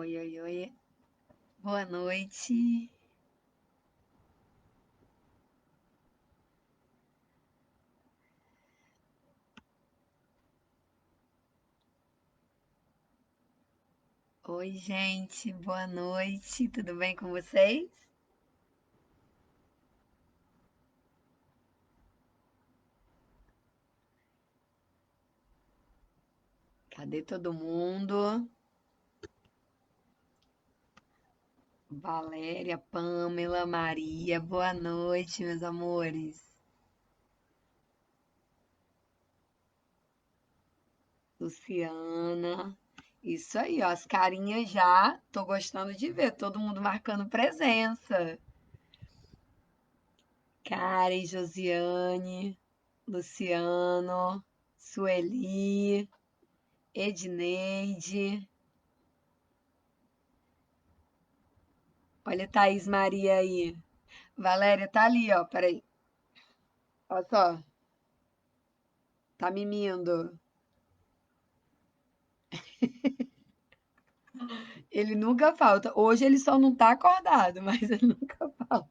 Oi, oi, oi. Boa noite. Oi, gente. Boa noite. Tudo bem com vocês? Cadê todo mundo? Valéria, Pamela, Maria. Boa noite, meus amores. Luciana. Isso aí, ó. As carinhas já. Tô gostando de ver. Todo mundo marcando presença. Karen, Josiane, Luciano, Sueli, Edneide. Olha a Thaís Maria aí. Valéria tá ali, ó. Peraí. Olha só. Tá mimindo. Ele nunca falta. Hoje ele só não tá acordado, mas ele nunca falta.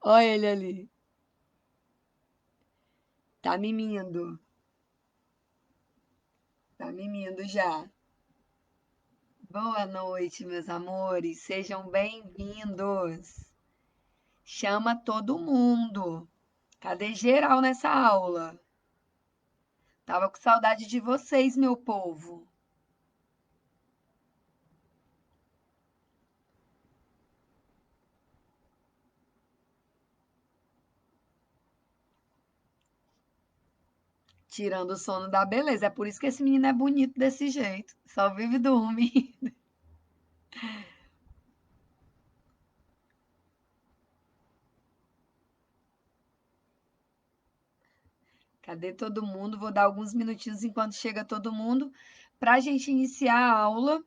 Olha ele ali. Tá mimindo. Tá mimindo já. Boa noite, meus amores. Sejam bem-vindos. Chama todo mundo. Cadê geral nessa aula? Tava com saudade de vocês, meu povo. Tirando o sono da beleza. É por isso que esse menino é bonito desse jeito. Só vive dormindo. Cadê todo mundo? Vou dar alguns minutinhos enquanto chega todo mundo para a gente iniciar a aula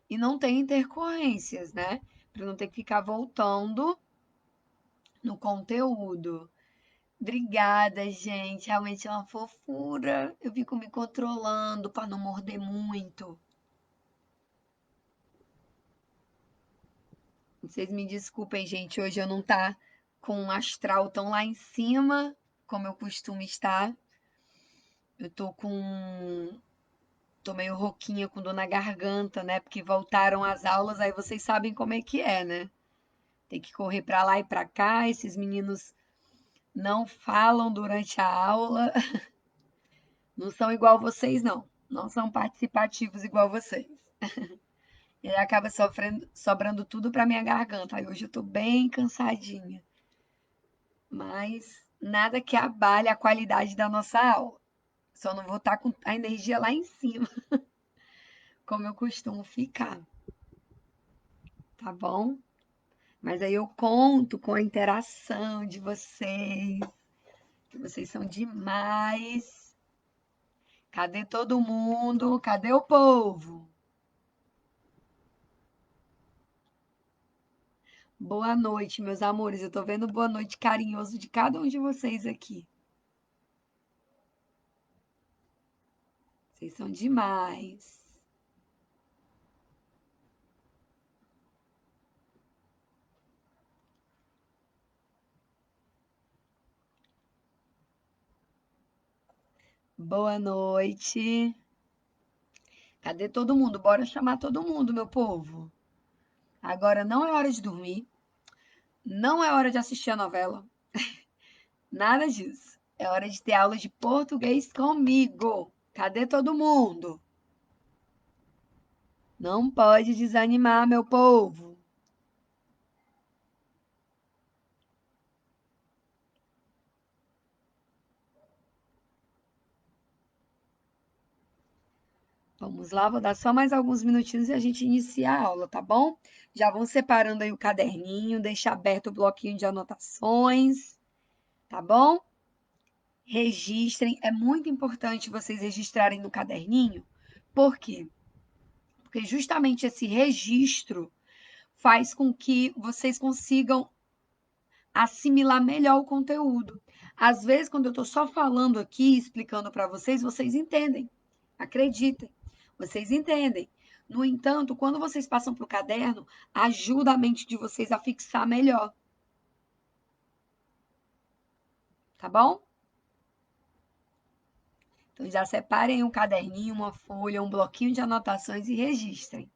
e não ter intercorrências, né? Para não ter que ficar voltando no conteúdo. Obrigada, gente. Realmente é uma fofura. Eu fico me controlando para não morder muito. Vocês me desculpem, gente. Hoje eu não tá com um astral tão lá em cima como eu costumo estar. Eu tô meio rouquinha, com dor na garganta, né? Porque voltaram as aulas, aí vocês sabem como é que é, né? Tem que correr pra lá e pra cá. Esses meninos não falam durante a aula, não são igual vocês, não. Não são participativos igual vocês. E aí acaba sobrando tudo pra minha garganta. Aí hoje eu tô bem cansadinha, mas nada que abale a qualidade da nossa aula. Só não vou estar com a energia lá em cima, como eu costumo ficar, tá bom? Mas aí eu conto com a interação de vocês, que vocês são demais. Cadê todo mundo? Cadê o povo? Boa noite, meus amores. Eu tô vendo boa noite carinhoso de cada um de vocês aqui. Vocês são demais. Boa noite. Cadê todo mundo? Bora chamar todo mundo, meu povo. Agora não é hora de dormir, não é hora de assistir a novela, nada disso. É hora de ter aula de português comigo. Cadê todo mundo? Não pode desanimar, meu povo. Vamos lá, vou dar só mais alguns minutinhos e a gente inicia a aula, tá bom? Já vão separando aí o caderninho, deixa aberto o bloquinho de anotações, tá bom? Registrem, é muito importante vocês registrarem no caderninho. Por quê? Porque justamente esse registro faz com que vocês consigam assimilar melhor o conteúdo. Às vezes, quando eu estou só falando aqui, explicando para vocês, vocês entendem. Acreditem, vocês entendem. No entanto, quando vocês passam para o caderno, ajuda a mente de vocês a fixar melhor. Tá bom? Então já separem um caderninho, uma folha, um bloquinho de anotações e registrem.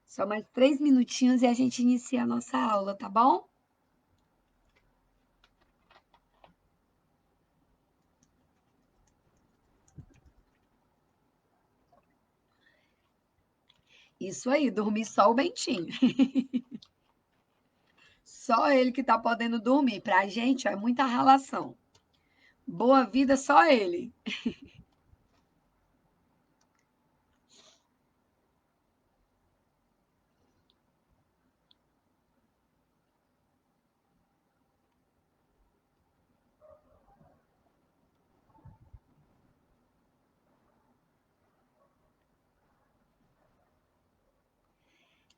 Só mais 3 minutinhos e a gente inicia a nossa aula, tá bom? Isso aí, dormir só o Bentinho. Só ele que tá podendo dormir. Pra gente é muita ralação. Boa vida só ele.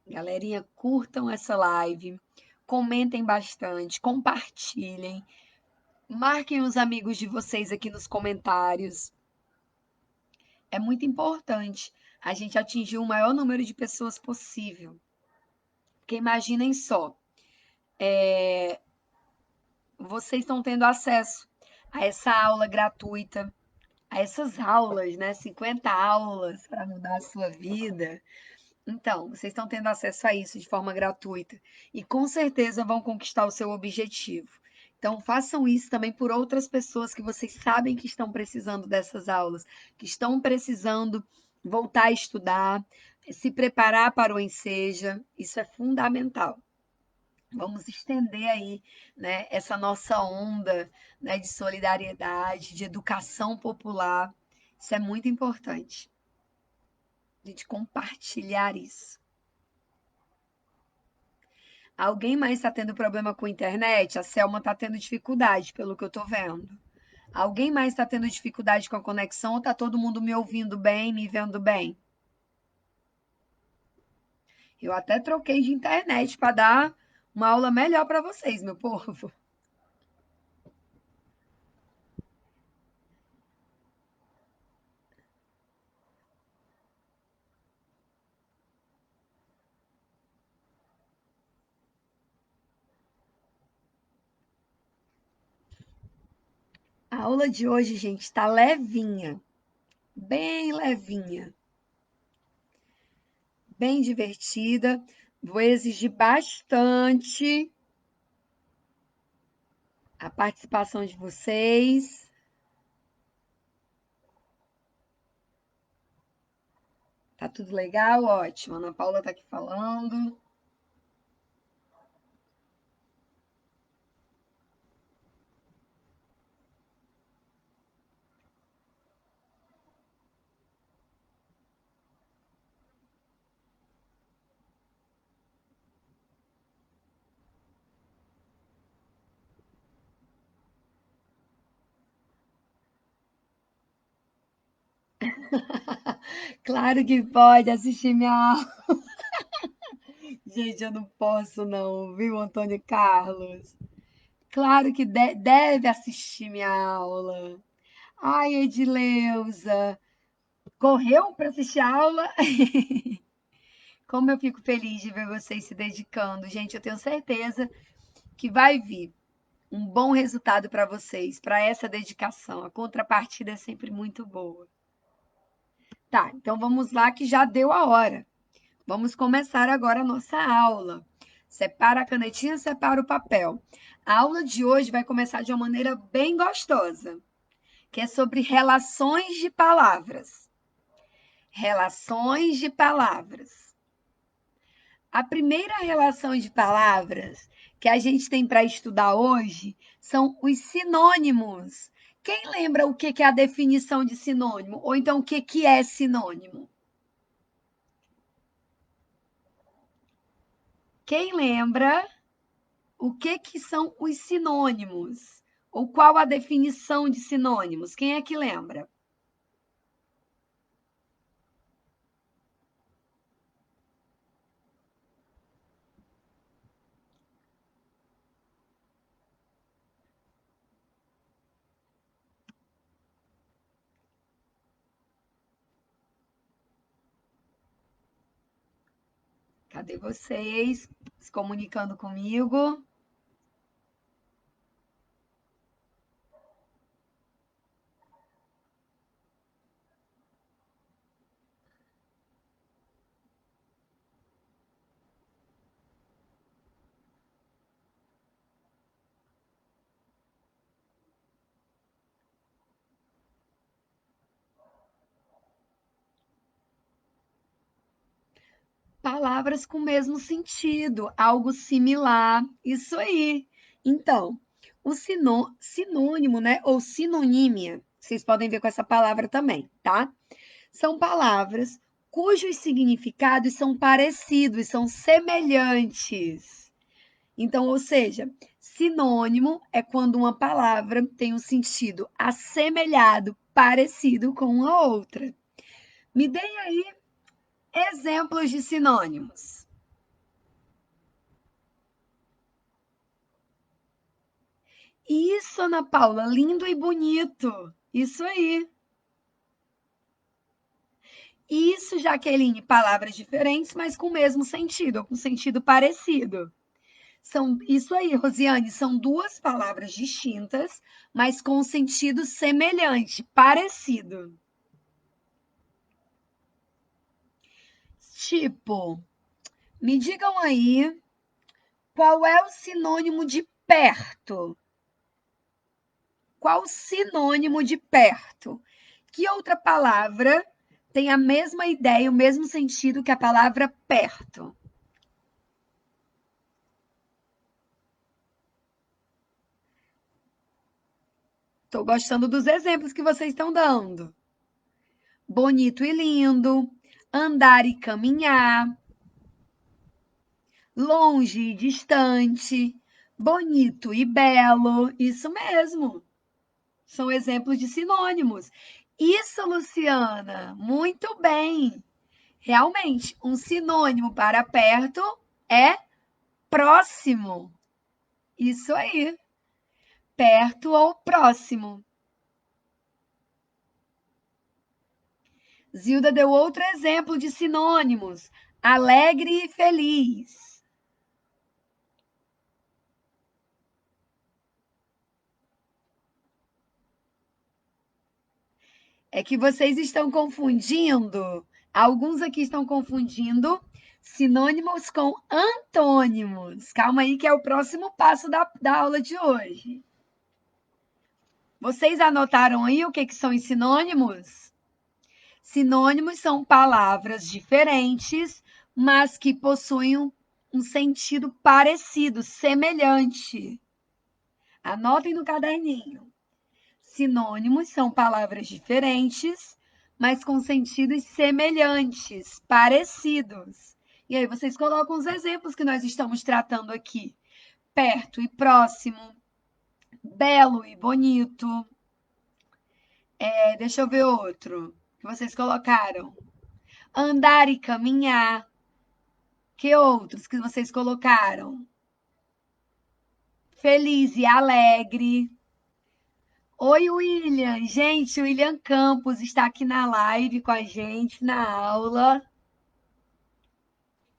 Galerinha, curtam essa live, comentem bastante, compartilhem, marquem os amigos de vocês aqui nos comentários. É muito importante a gente atingir o maior número de pessoas possível. Porque imaginem só, vocês estão tendo acesso a essa aula gratuita, a essas aulas, né? 50 aulas para mudar a sua vida. Então, vocês estão tendo acesso a isso de forma gratuita e com certeza vão conquistar o seu objetivo. Então, façam isso também por outras pessoas que vocês sabem que estão precisando dessas aulas, que estão precisando voltar a estudar, se preparar para o Enseja. Isso é fundamental. Vamos estender aí, né, essa nossa onda, né, de solidariedade, de educação popular. Isso é muito importante. A gente compartilhar isso. Alguém mais está tendo problema com a internet? A Selma está tendo dificuldade, pelo que eu estou vendo. Alguém mais está tendo dificuldade com a conexão ou está todo mundo me ouvindo bem, me vendo bem? Eu até troquei de internet para dar uma aula melhor para vocês, meu povo. A aula de hoje, gente, está levinha, bem levinha, bem divertida. Vou exigir bastante a participação de vocês. Tá tudo legal? Ótimo. Ana Paula tá aqui falando. Claro que pode assistir minha aula. Gente, eu não posso não, viu, Antônio Carlos? Claro que deve assistir minha aula. Ai, Edileuza, correu para assistir a aula? Como eu fico feliz de ver vocês se dedicando. Gente, eu tenho certeza que vai vir um bom resultado para vocês, para essa dedicação. A contrapartida é sempre muito boa. Tá, então vamos lá que já deu a hora. Vamos começar agora a nossa aula. Separa a canetinha, separa o papel. A aula de hoje vai começar de uma maneira bem gostosa, que é sobre relações de palavras. Relações de palavras. A primeira relação de palavras que a gente tem para estudar hoje são os sinônimos. Quem lembra o que é a definição de sinônimo? Ou então o que é sinônimo? Quem lembra o que são os sinônimos? Ou qual a definição de sinônimos? Quem é que lembra? Cadê vocês? Se comunicando comigo. Palavras com o mesmo sentido, algo similar, isso aí. Então, o sinônimo, né, ou sinonímia, vocês podem ver com essa palavra também, tá? São palavras cujos significados são parecidos, são semelhantes. Então, ou seja, sinônimo é quando uma palavra tem um sentido assemelhado, parecido com a outra. Me deem aí exemplos de sinônimos. Isso, Ana Paula, lindo e bonito. Isso aí. Isso, Jaqueline, palavras diferentes, mas com o mesmo sentido, ou com sentido parecido. Isso aí, Rosiane, são duas palavras distintas, mas com sentido semelhante, parecido. Tipo, me digam aí qual é o sinônimo de perto? Qual o sinônimo de perto? Que outra palavra tem a mesma ideia, o mesmo sentido que a palavra perto? Estou gostando dos exemplos que vocês estão dando. Bonito e lindo, andar e caminhar, longe e distante, bonito e belo. Isso mesmo. São exemplos de sinônimos. Isso, Luciana, muito bem. Realmente, um sinônimo para perto é próximo. Isso aí. Perto ou próximo. Zilda deu outro exemplo de sinônimos: alegre e feliz. É que vocês estão confundindo, alguns aqui estão confundindo sinônimos com antônimos. Calma aí, que é o próximo passo da aula de hoje. Vocês anotaram aí o que são os sinônimos? Sinônimos são palavras diferentes, mas que possuem um sentido parecido, semelhante. Anotem no caderninho. Sinônimos são palavras diferentes, mas com sentidos semelhantes, parecidos. E aí vocês colocam os exemplos que nós estamos tratando aqui: perto e próximo, belo e bonito. Deixa eu ver outro que vocês colocaram. Andar e caminhar. Que outros que vocês colocaram? Feliz e alegre. Oi, William. Gente, o William Campos está aqui na live com a gente, na aula.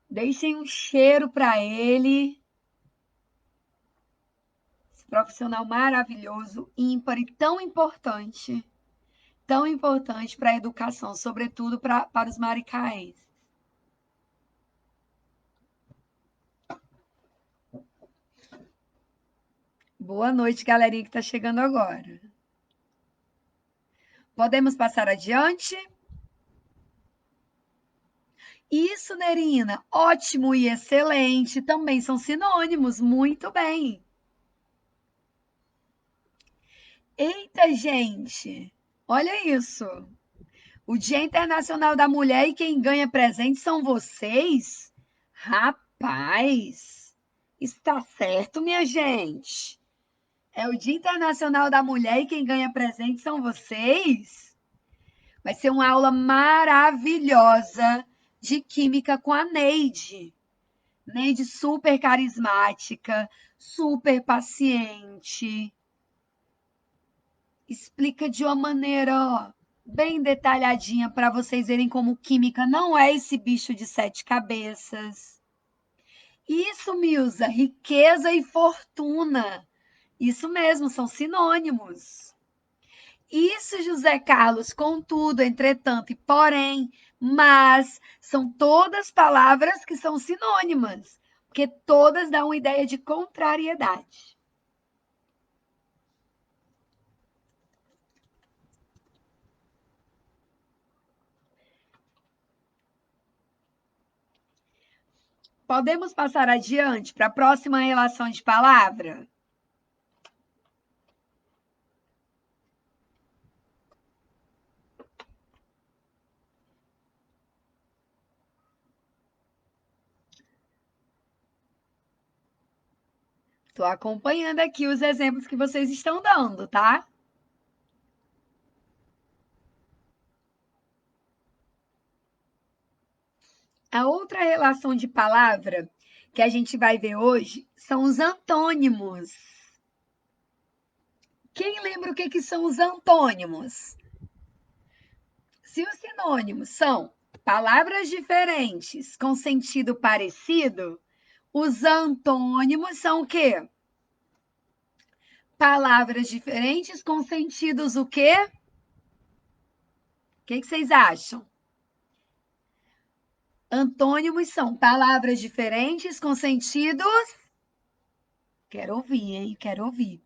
Deixem um cheiro para ele. Esse profissional maravilhoso, ímpar e tão importante para a educação, sobretudo para os maricaenses. Boa noite, galerinha que está chegando agora. Podemos passar adiante? Isso, Nerina, ótimo e excelente também são sinônimos, muito bem. Eita, gente, olha isso. O Dia Internacional da Mulher e quem ganha presente são vocês? Rapaz, está certo, minha gente? É o Dia Internacional da Mulher e quem ganha presente são vocês? Vai ser uma aula maravilhosa de química com a Neide. Neide super carismática, super paciente. Explica de uma maneira, ó, bem detalhadinha para vocês verem como química não é esse bicho de sete cabeças. Isso, Milza, riqueza e fortuna. Isso mesmo, são sinônimos. Isso, José Carlos, contudo, entretanto e porém, mas, são todas palavras que são sinônimas, porque todas dão uma ideia de contrariedade. Podemos passar adiante para a próxima relação de palavra? Estou acompanhando aqui os exemplos que vocês estão dando, tá? A outra relação de palavra que a gente vai ver hoje são os antônimos. Quem lembra o que são os antônimos? Se os sinônimos são palavras diferentes com sentido parecido, os antônimos são o quê? Palavras diferentes com sentidos o quê? O que vocês acham? Antônimos são palavras diferentes com sentidos. Quero ouvir, hein? Quero ouvir.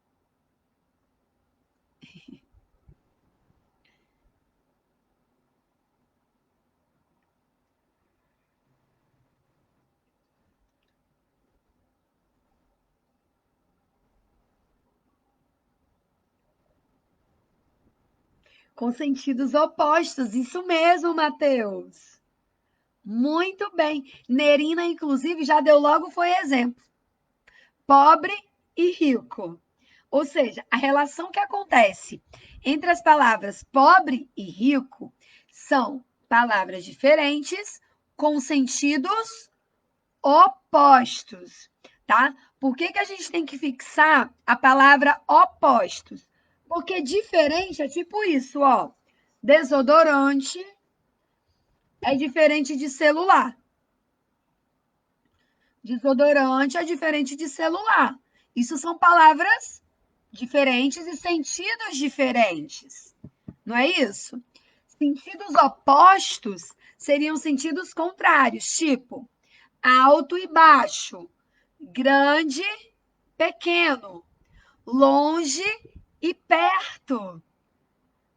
Com sentidos opostos, isso mesmo, Matheus. Muito bem. Nerina, inclusive, já deu logo foi exemplo. Pobre e rico. Ou seja, a relação que acontece entre as palavras pobre e rico são palavras diferentes com sentidos opostos, tá? Por que a gente tem que fixar a palavra opostos? Porque diferente é tipo isso, ó. Desodorante é diferente de celular. Desodorante é diferente de celular. Isso são palavras diferentes e sentidos diferentes. Não é isso? Sentidos opostos seriam sentidos contrários, tipo alto e baixo, grande, pequeno, longe e perto.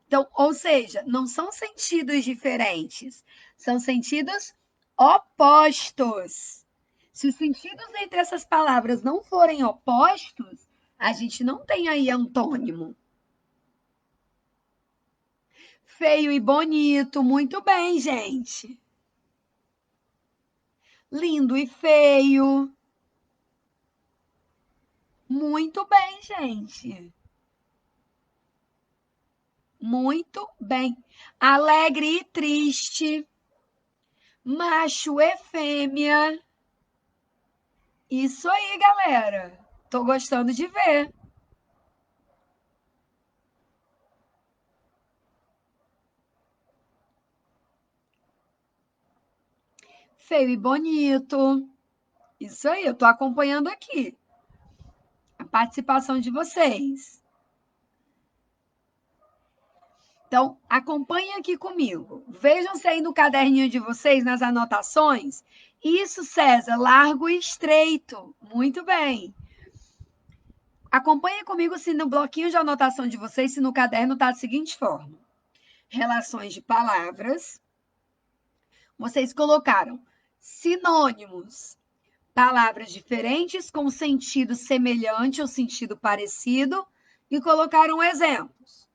Então, ou seja, não são sentidos diferentes, são sentidos opostos. Se os sentidos entre essas palavras não forem opostos, a gente não tem aí antônimo. Feio e bonito, muito bem, gente. Lindo e feio, muito bem, gente. Muito bem. Alegre e triste, macho e fêmea. Isso aí, galera. Tô gostando de ver. Feio e bonito. Isso aí, eu tô acompanhando aqui a participação de vocês. Então, acompanhem aqui comigo. Vejam se aí no caderninho de vocês, nas anotações. Isso, César, largo e estreito. Muito bem. Acompanhe comigo se no bloquinho de anotação de vocês, se no caderno está da seguinte forma. Relações de palavras. Vocês colocaram sinônimos, palavras diferentes com sentido semelhante ou sentido parecido e colocaram exemplos.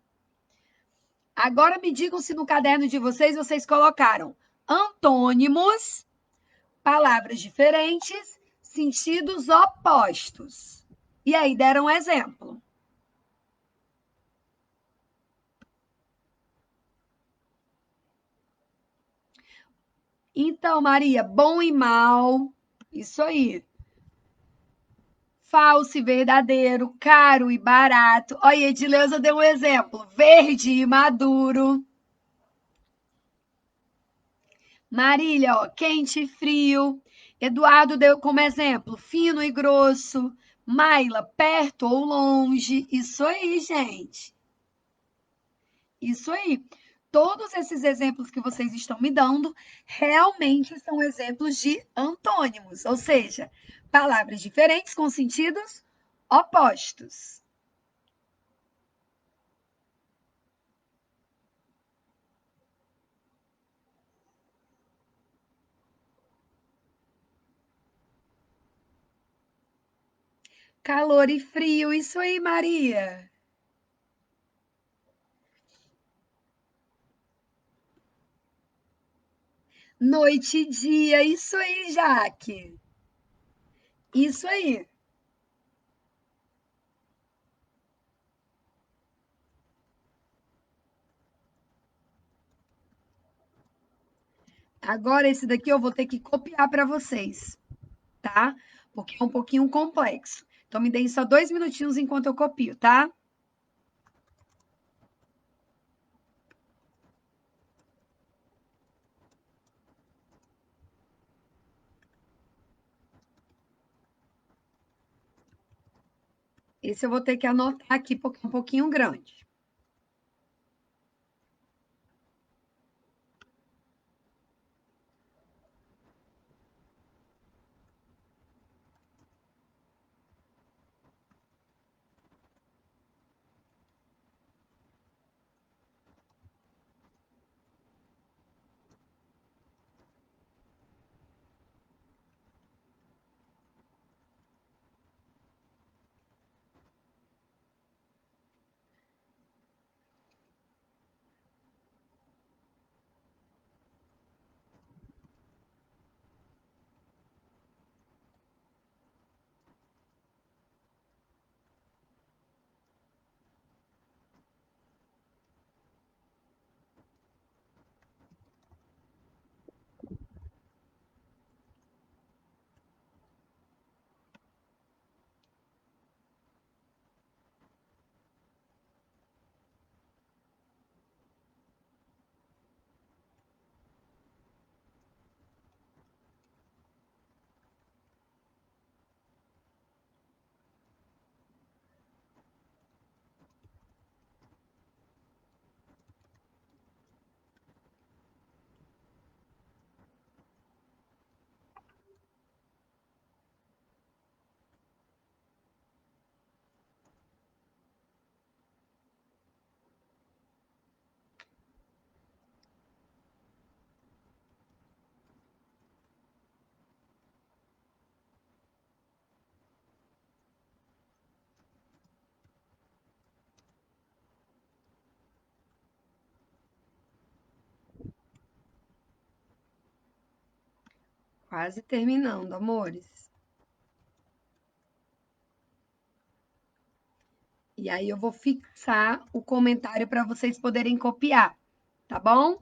Agora me digam se no caderno de vocês colocaram antônimos, palavras diferentes, sentidos opostos. E aí deram um exemplo. Então, Maria, bom e mal, isso aí. Falso e verdadeiro, caro e barato. Olha, Edileuza deu um exemplo. Verde e maduro. Marília, ó, quente e frio. Eduardo deu como exemplo fino e grosso. Maila, perto ou longe. Isso aí, gente. Isso aí. Todos esses exemplos que vocês estão me dando realmente são exemplos de antônimos, ou seja, palavras diferentes com sentidos opostos. Calor e frio, isso aí, Maria. Noite e dia, isso aí, Jaque. Isso aí. Agora esse daqui eu vou ter que copiar para vocês, tá? Porque é um pouquinho complexo. Então me deem só 2 minutinhos enquanto eu copio, tá? Esse eu vou ter que anotar aqui porque é um pouquinho grande. Quase terminando, amores. E aí eu vou fixar o comentário para vocês poderem copiar, tá bom?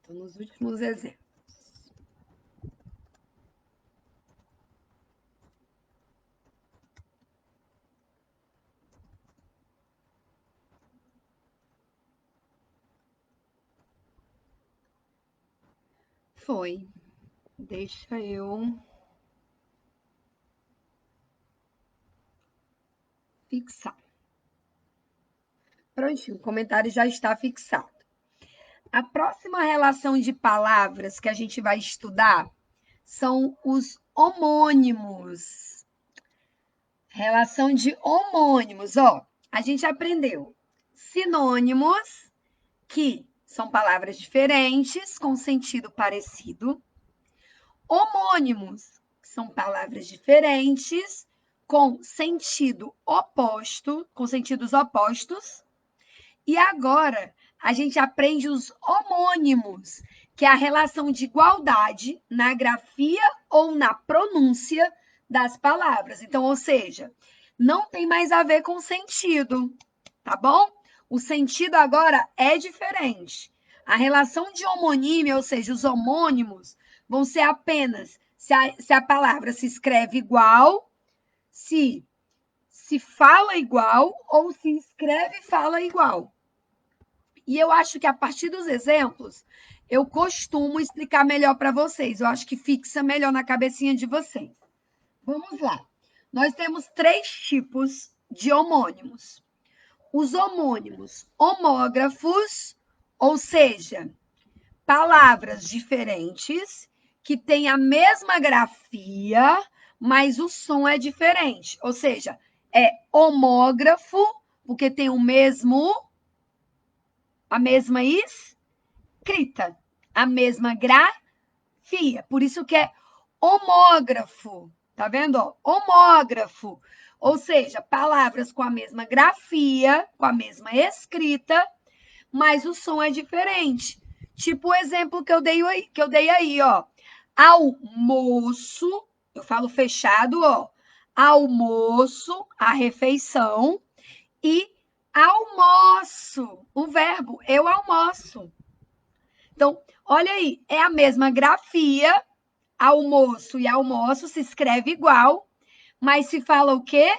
Então, nos últimos exemplos. Foi. Deixa eu fixar. Prontinho, o comentário já está fixado. A próxima relação de palavras que a gente vai estudar são os homônimos. Relação de homônimos, ó. A gente aprendeu sinônimos, que são palavras diferentes com sentido parecido. Homônimos, que são palavras diferentes com sentido oposto, com sentidos opostos. E agora a gente aprende os homônimos, que é a relação de igualdade na grafia ou na pronúncia das palavras. Então, ou seja, não tem mais a ver com sentido, tá bom? O sentido agora é diferente. A relação de homonímia, ou seja, os homônimos, vão ser apenas se a palavra se escreve igual, se fala igual ou se escreve e fala igual. E eu acho que a partir dos exemplos, eu costumo explicar melhor para vocês. Eu acho que fixa melhor na cabecinha de vocês. Vamos lá. Nós temos 3 tipos de homônimos. Os homônimos homógrafos, ou seja, palavras diferentes que têm a mesma grafia, mas o som é diferente. Ou seja, é homógrafo, porque tem a mesma escrita, a mesma grafia. Por isso que é homógrafo. Tá vendo? Ó? Homógrafo. Ou seja, palavras com a mesma grafia, com a mesma escrita, mas o som é diferente. Tipo o exemplo que eu dei aí, ó. Almoço, eu falo fechado, ó. Almoço, a refeição, e almoço, o verbo eu almoço. Então, olha aí, é a mesma grafia, almoço e almoço se escreve igual, mas se fala o quê?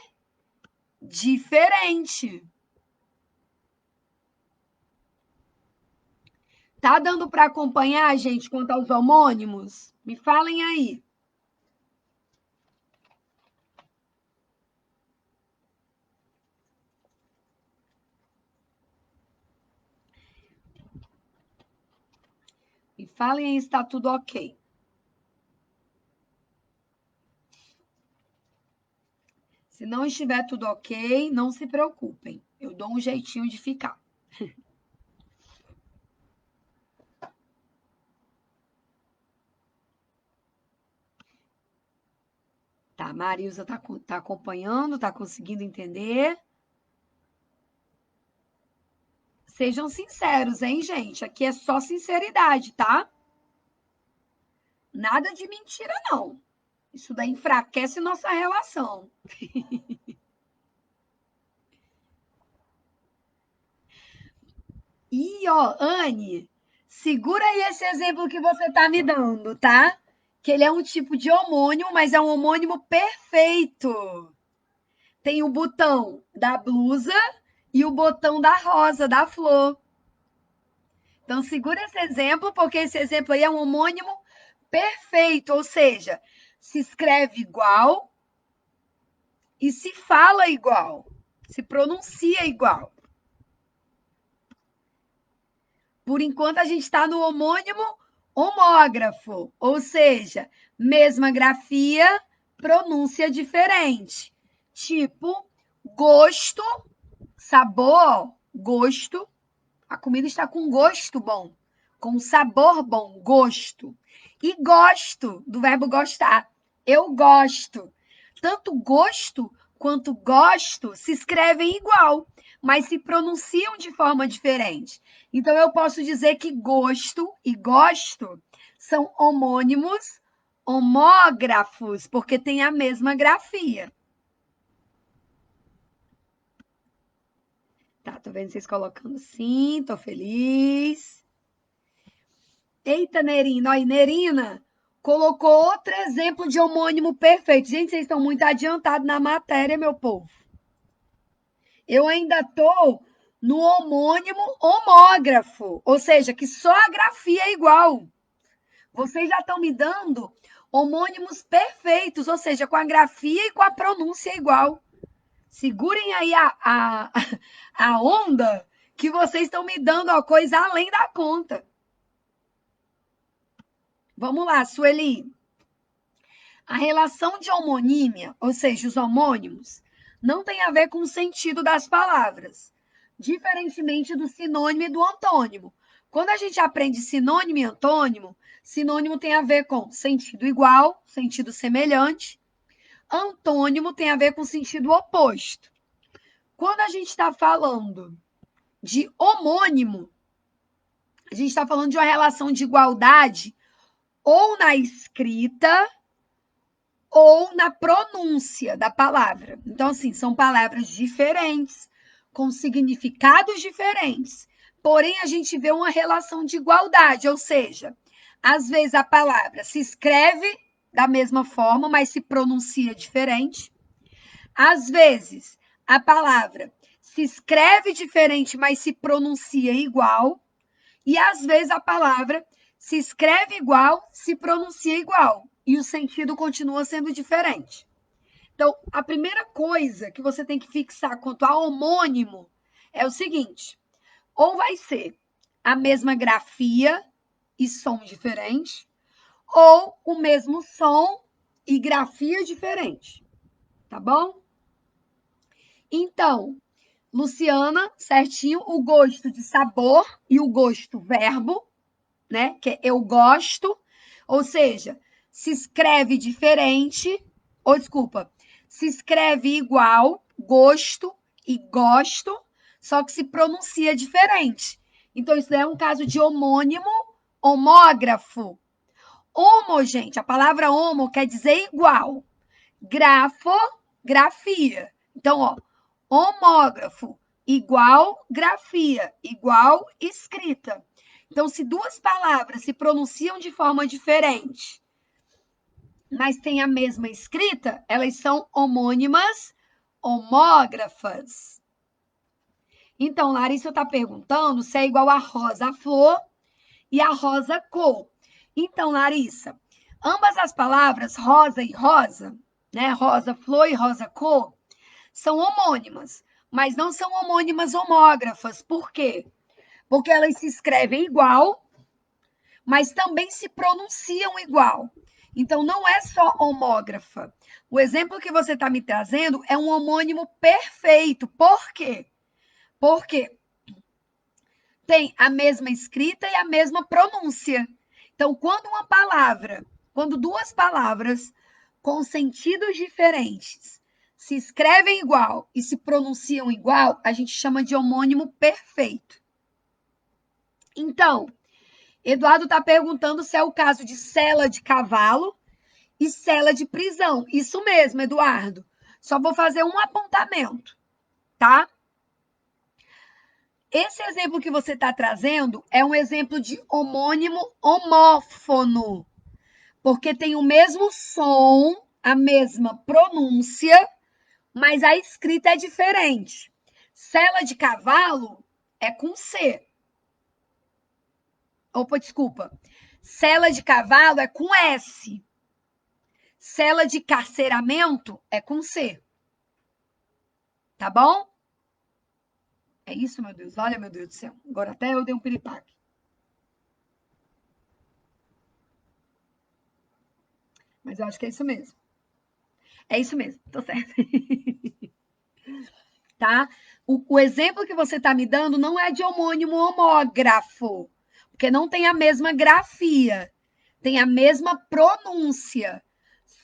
Diferente. Tá dando para acompanhar, gente, quanto aos homônimos? Me falem aí. Me falem aí se está tudo ok. Se não estiver tudo ok, não se preocupem. Eu dou um jeitinho de ficar. Tá, Marilza tá acompanhando, tá conseguindo entender? Sejam sinceros, hein, gente? Aqui é só sinceridade, tá? Nada de mentira, não. Isso daí enfraquece nossa relação. E, ó, Anne, segura aí esse exemplo que você tá me dando, tá? Que ele é um tipo de homônimo, mas é um homônimo perfeito. Tem o botão da blusa e o botão da rosa, da flor. Então, segura esse exemplo, porque esse exemplo aí é um homônimo perfeito, ou seja, se escreve igual e se fala igual, se pronuncia igual. Por enquanto, a gente está no homônimo homógrafo, ou seja, mesma grafia, pronúncia diferente. Tipo, gosto, sabor, gosto. A comida está com gosto bom, com sabor bom, gosto. E gosto, do verbo gostar. Eu gosto. Tanto gosto quanto gosto se escrevem igual, mas se pronunciam de forma diferente. Então, eu posso dizer que gosto e gosto são homônimos homógrafos, porque têm a mesma grafia. Tá, tô vendo vocês colocando sim, tô feliz. Eita, Nerina, olha, Nerina colocou outro exemplo de homônimo perfeito. Gente, vocês estão muito adiantados na matéria, meu povo. Eu ainda tô no homônimo homógrafo, ou seja, que só a grafia é igual. Vocês já estão me dando homônimos perfeitos, ou seja, com a grafia e com a pronúncia igual. Segurem aí a onda que vocês estão me dando, ó, coisa além da conta. Vamos lá, Sueli. A relação de homonímia, ou seja, os homônimos, não tem a ver com o sentido das palavras, diferentemente do sinônimo e do antônimo. Quando a gente aprende sinônimo e antônimo, sinônimo tem a ver com sentido igual, sentido semelhante. Antônimo tem a ver com sentido oposto. Quando a gente está falando de homônimo, a gente está falando de uma relação de igualdade ou na escrita ou na pronúncia da palavra. Então, assim, são palavras diferentes, com significados diferentes. Porém, a gente vê uma relação de igualdade, ou seja, às vezes a palavra se escreve da mesma forma, mas se pronuncia diferente. Às vezes, a palavra se escreve diferente, mas se pronuncia igual. E às vezes a palavra se escreve igual, se pronuncia igual. E o sentido continua sendo diferente. Então, a primeira coisa que você tem que fixar quanto a homônimo é o seguinte: ou vai ser a mesma grafia e som diferente, ou o mesmo som e grafia diferente. Tá bom? Então, Luciana, certinho, o gosto de sabor e o gosto verbo, né? Que é eu gosto, ou seja, se escreve diferente, ou desculpa, se escreve igual, gosto e gosto, só que se pronuncia diferente. Então, isso é um caso de homônimo, homógrafo. Homo, gente, a palavra homo quer dizer igual. Grafo, grafia. Então, ó, homógrafo, igual grafia, igual escrita. Então, se duas palavras se pronunciam de forma diferente, mas têm a mesma escrita, elas são homônimas, homógrafas. Então, Larissa está perguntando se é igual a rosa flor e a rosa cor. Então, Larissa, ambas as palavras rosa e rosa, né, rosa flor e rosa cor, são homônimas, mas não são homônimas homógrafas. Por quê? Porque elas se escrevem igual, mas também se pronunciam igual. Então, não é só homógrafa. O exemplo que você está me trazendo é um homônimo perfeito. Por quê? Porque tem a mesma escrita e a mesma pronúncia. Então, quando duas palavras com sentidos diferentes se escrevem igual e se pronunciam igual, a gente chama de homônimo perfeito. Então, Eduardo está perguntando se é o caso de sela de cavalo e cela de prisão. Isso mesmo, Eduardo. Só vou fazer um apontamento, tá? Esse exemplo que você está trazendo é um exemplo de homônimo homófono, porque tem o mesmo som, a mesma pronúncia, mas a escrita é diferente. Sela de cavalo é com C. Opa, desculpa. Sela de cavalo é com S. Sela de carceramento é com C. Tá bom? É isso, meu Deus. Olha, meu Deus do céu. Agora até eu dei um piripaque. Mas eu acho que é isso mesmo. É isso mesmo, tô certo. Tá? O exemplo que você está me dando não é de homônimo homógrafo, porque não tem a mesma grafia, tem a mesma pronúncia.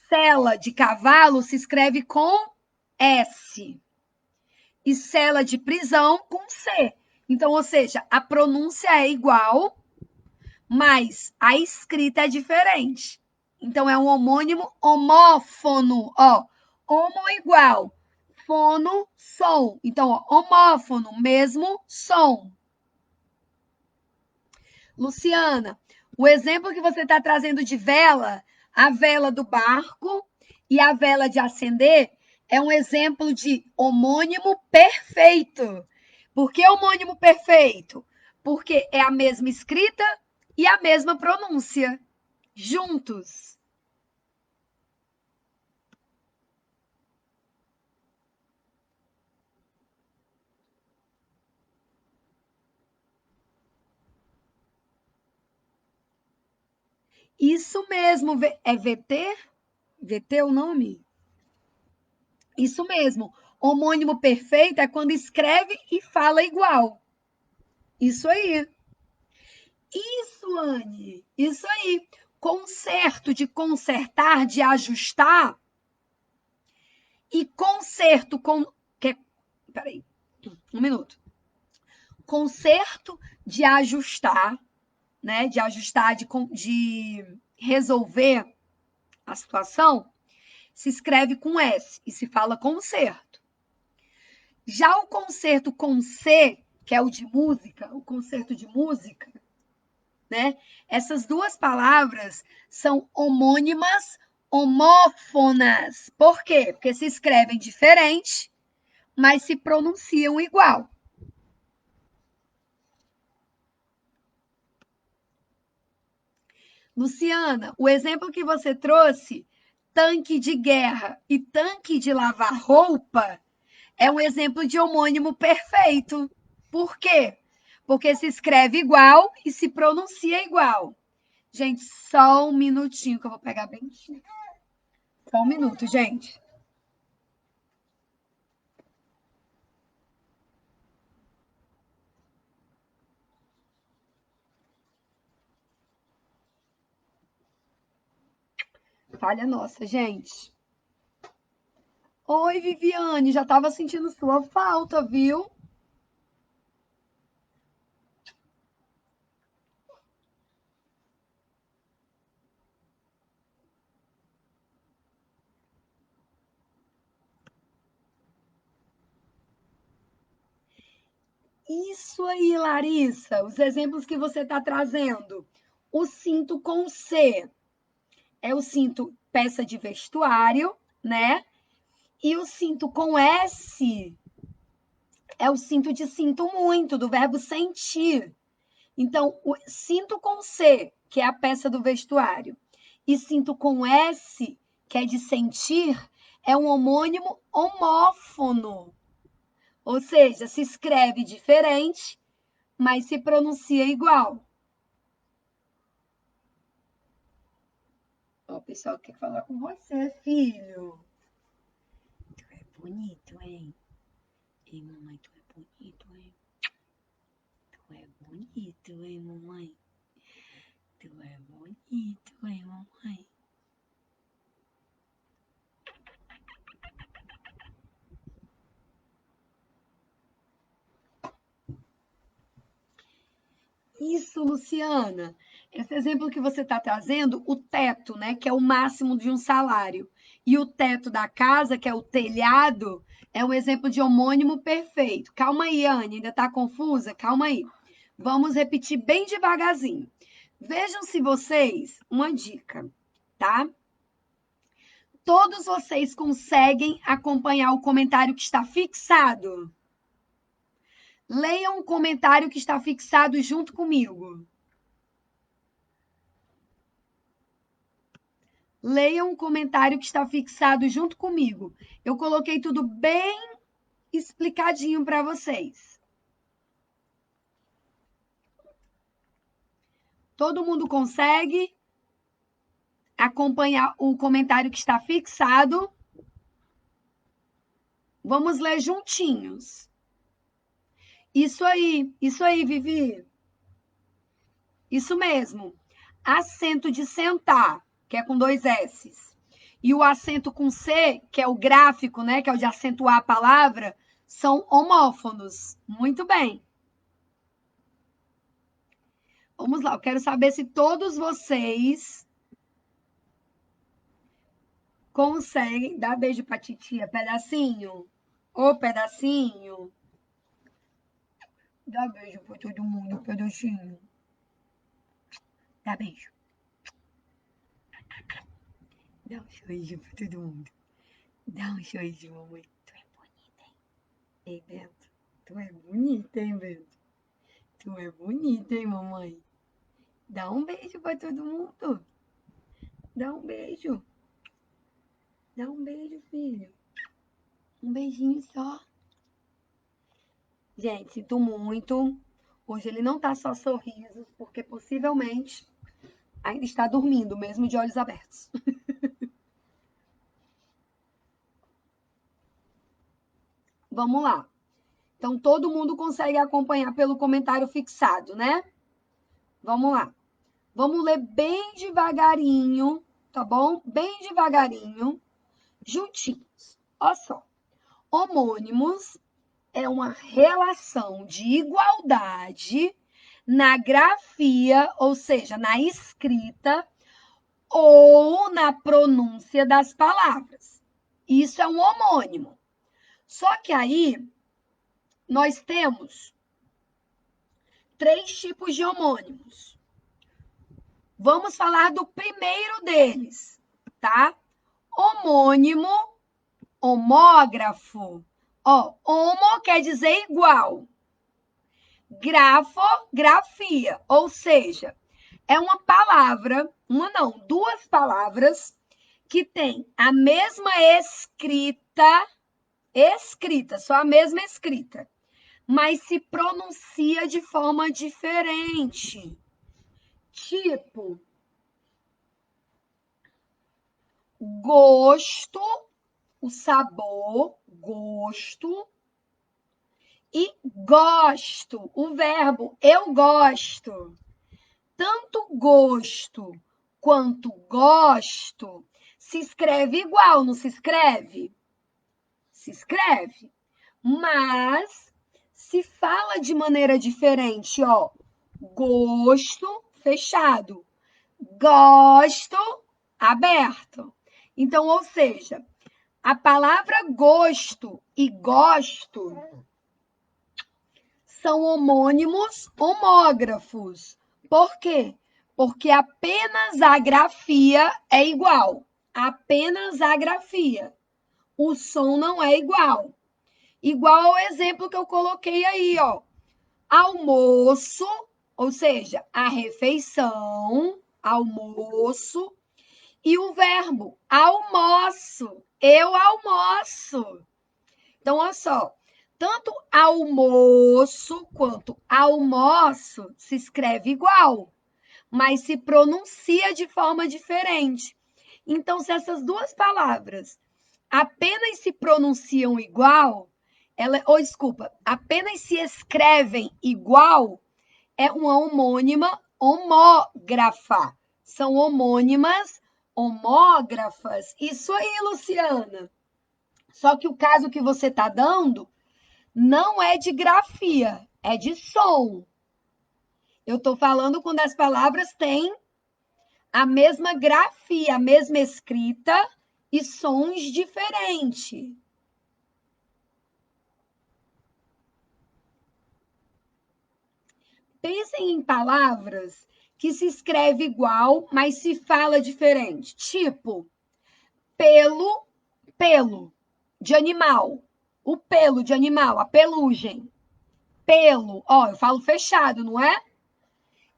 Sela de cavalo se escreve com S e cela de prisão com C. Então, ou seja, a pronúncia é igual, mas a escrita é diferente. Então, é um homônimo homófono. Ó, homo igual, fono, som. Então, ó, homófono, mesmo som. Luciana, o exemplo que você está trazendo de vela, a vela do barco e a vela de acender, é um exemplo de homônimo perfeito. Por que homônimo perfeito? Porque é a mesma escrita e a mesma pronúncia, juntos. Isso mesmo, é VT? VT é o nome? Isso mesmo. Homônimo perfeito é quando escreve e fala igual. Isso aí. Isso, Anne. Isso aí. Conserto de consertar, de ajustar. E conserto com... Peraí. Um minuto. Conserto de ajustar, né? De ajustar, de resolver a situação, se escreve com S e se fala concerto. Já o concerto com C, que é o de música, o concerto de música, né? Essas duas palavras são homônimas, homófonas. Por quê? Porque se escrevem diferente, mas se pronunciam igual. Luciana, o exemplo que você trouxe, tanque de guerra e tanque de lavar roupa, é um exemplo de homônimo perfeito. Por quê? Porque se escreve igual e se pronuncia igual. Gente, só um minutinho que eu vou pegar bem. Só um minuto, gente. Falha nossa, gente. Oi, Viviane, já estava sentindo sua falta, viu? Isso aí, Larissa, os exemplos que você está trazendo. O cinto com C é o cinto peça de vestuário, né? E o cinto com S é o cinto de sinto muito, do verbo sentir. Então, o cinto com C, que é a peça do vestuário, e cinto com S, que é de sentir, é um homônimo homófono. Ou seja, se escreve diferente, mas se pronuncia igual. Ó, o pessoal quer falar com você, filho. Tu é bonito, hein? Ei, mamãe, tu é bonito, hein? Tu é bonito, hein, mamãe? Tu é bonito, hein, mamãe? Isso, Luciana. Esse exemplo que você está trazendo, o teto, né, que é o máximo de um salário, e o teto da casa, que é o telhado, é um exemplo de homônimo perfeito. Calma aí, Anne, ainda está confusa? Calma aí. Vamos repetir bem devagarzinho. Vejam se vocês, uma dica, tá? Todos vocês conseguem acompanhar o comentário que está fixado? Leiam o comentário que está fixado junto comigo. Leiam o comentário que está fixado junto comigo. Eu coloquei tudo bem explicadinho para vocês. Todo mundo consegue acompanhar o comentário que está fixado? Vamos ler juntinhos. Isso aí, Vivi. Isso mesmo. Acento de sentar, que é com 2 S's. E o acento com C, que é o gráfico, né, que é o de acentuar a palavra, são homófonos. Muito bem. Vamos lá, eu quero saber se todos vocês conseguem dar beijo pra titia, pedacinho. Ô, pedacinho. Dá beijo pra todo mundo, pedacinho. Dá beijo. Dá um beijo pra todo mundo. Dá um beijo, mamãe. Tu é bonita, hein? Ei, Bento. Tu é bonita, hein, Bento? Tu é bonita, hein, mamãe? Dá um beijo pra todo mundo. Dá um beijo. Dá um beijo, filho. Um beijinho só. Gente, sinto muito. Hoje ele não tá só sorrisos, porque possivelmente ainda está dormindo, mesmo de olhos abertos. Vamos lá. Então, todo mundo consegue acompanhar pelo comentário fixado, né? Vamos lá. Vamos ler bem devagarinho, tá bom? Bem devagarinho, juntinhos. Olha só. Homônimos é uma relação de igualdade na grafia, ou seja, na escrita ou na pronúncia das palavras. Isso é um homônimo. Só que aí nós temos 3 tipos de homônimos. Vamos falar do primeiro deles, tá? Homônimo, homógrafo. Ó, homo quer dizer igual. Grafo, grafia, ou seja, é uma palavra, uma não, 2 palavras que têm a mesma escrita, só a mesma escrita, mas se pronuncia de forma diferente. Tipo, gosto, o sabor, gosto, e gosto, o verbo eu gosto. Tanto gosto quanto gosto se escreve igual, não se escreve? Se escreve. Mas se fala de maneira diferente, ó. Gosto, fechado. Gosto, aberto. Então, ou seja, a palavra gosto e gosto são homônimos homógrafos. Por quê? Porque apenas a grafia é igual. Apenas a grafia. O som não é igual. Igual ao exemplo que eu coloquei aí, ó. Almoço, ou seja, a refeição, almoço, e o verbo almoço, eu almoço. Então, olha só, tanto almoço quanto almoço se escreve igual, mas se pronuncia de forma diferente. Então, se essas 2 palavras apenas se pronunciam igual, apenas se escrevem igual, é uma homônima homógrafa. São homônimas homógrafas. Isso aí, Luciana. Só que o caso que você está dando não é de grafia, é de som. Eu estou falando quando as palavras têm a mesma grafia, a mesma escrita e sons diferentes. Pensem em palavras que se escreve igual, mas se fala diferente. Tipo, pelo, pelo de animal. O pelo de animal, a pelugem. Pelo, ó, eu falo fechado, não é?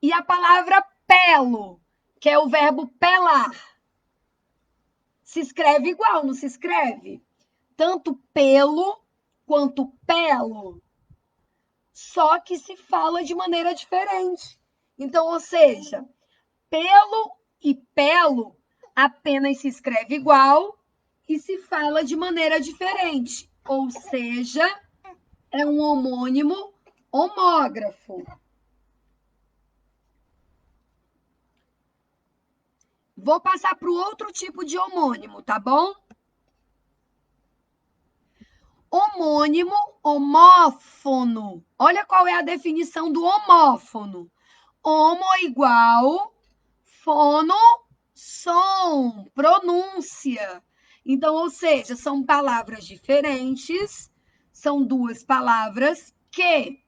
E a palavra pelo, que é o verbo pelar. Se escreve igual, não se escreve? Tanto pelo quanto pelo. Só que se fala de maneira diferente. Então, ou seja, pelo e pelo apenas se escreve igual e se fala de maneira diferente. Ou seja, é um homônimo homógrafo. Vou passar para o outro tipo de homônimo, tá bom? Homônimo homófono. Olha qual é a definição do homófono. Homo igual, fono, som, pronúncia. Então, ou seja, são palavras diferentes, são 2 palavras que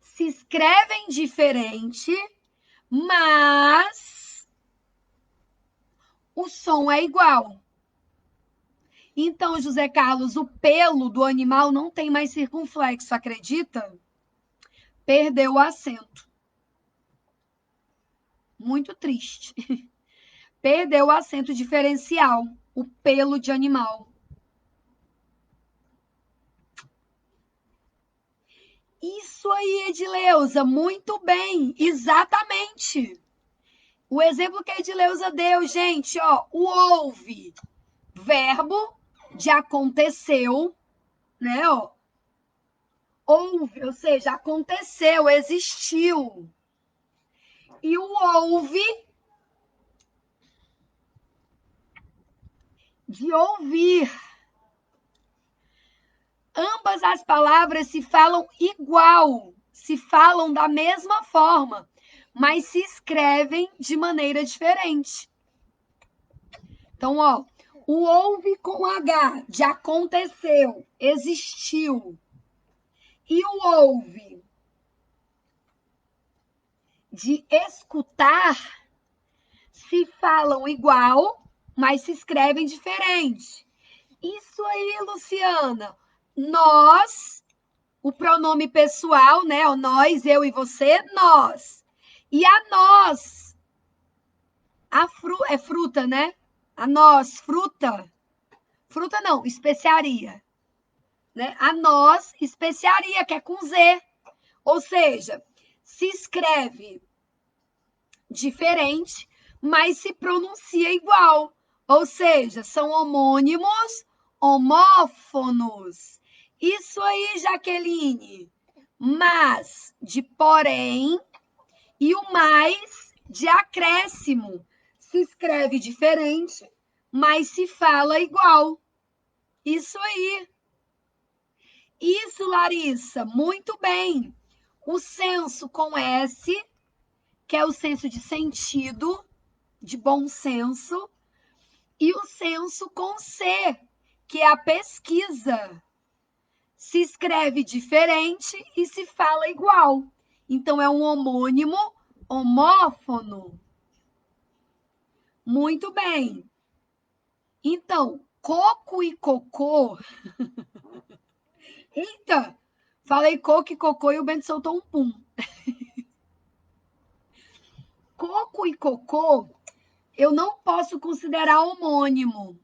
se escrevem diferente, mas o som é igual. Então, José Carlos, o pelo do animal não tem mais circunflexo, acredita? Perdeu o acento. Muito triste. Perdeu o acento diferencial, o pelo de animal. Isso aí, Edileuza, muito bem, exatamente. O exemplo que a Edileuza deu, gente, ó, o ouve, verbo de aconteceu, né? Ó, houve, ou seja, aconteceu, existiu. E o houve de ouvir. Ambas as palavras se falam igual, se falam da mesma forma, mas se escrevem de maneira diferente. Então, ó, o houve com H, de aconteceu, existiu. E o houve de escutar se falam igual, mas se escrevem diferente. Isso aí, Luciana. Nós, o pronome pessoal, né? O nós, eu e você, nós. E a nós, é fruta, né? A nós, fruta. Fruta não, especiaria. Né? A nós, especiaria, que é com Z. Ou seja, se escreve diferente, mas se pronuncia igual. Ou seja, são homônimos, homófonos. Isso aí, Jaqueline. Mas de porém e o mais de acréscimo. Se escreve diferente, mas se fala igual. Isso aí. Isso, Larissa, muito bem. O senso com S, que é o senso de sentido, de bom senso, e o senso com C, que é a pesquisa. Se escreve diferente e se fala igual. Então, é um homônimo homófono. Muito bem. Então, coco e cocô. Eita! Falei coco e cocô e o Bento soltou um pum. Coco e cocô, eu não posso considerar homônimo,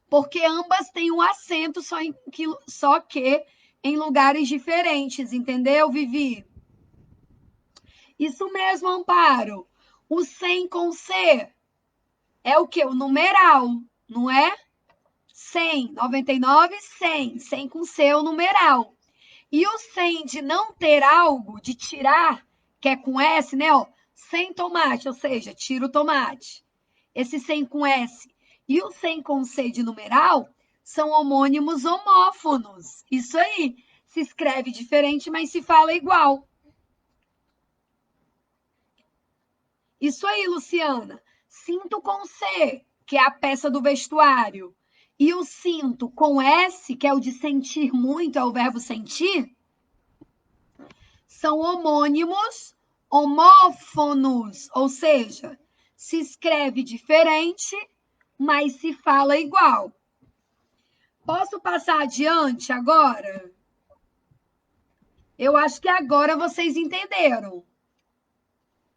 porque ambas têm um acento, só que em lugares diferentes, entendeu, Vivi? Isso mesmo, Amparo. O 100 com C é o quê? O numeral, não é? 100, 99, 100. 100 com C é o numeral. E o 100 de não ter algo, de tirar, que é com S, né? Ó, sem tomate, ou seja, tira o tomate. Esse 100 com S e o 100 com C de numeral são homônimos homófonos. Isso aí. Se escreve diferente, mas se fala igual. Isso aí, Luciana. Cinto com C, que é a peça do vestuário, e o cinto com S, que é o de sentir muito, é o verbo sentir, são homônimos homófonos, ou seja, se escreve diferente, mas se fala igual. Posso passar adiante agora? Eu acho que agora vocês entenderam.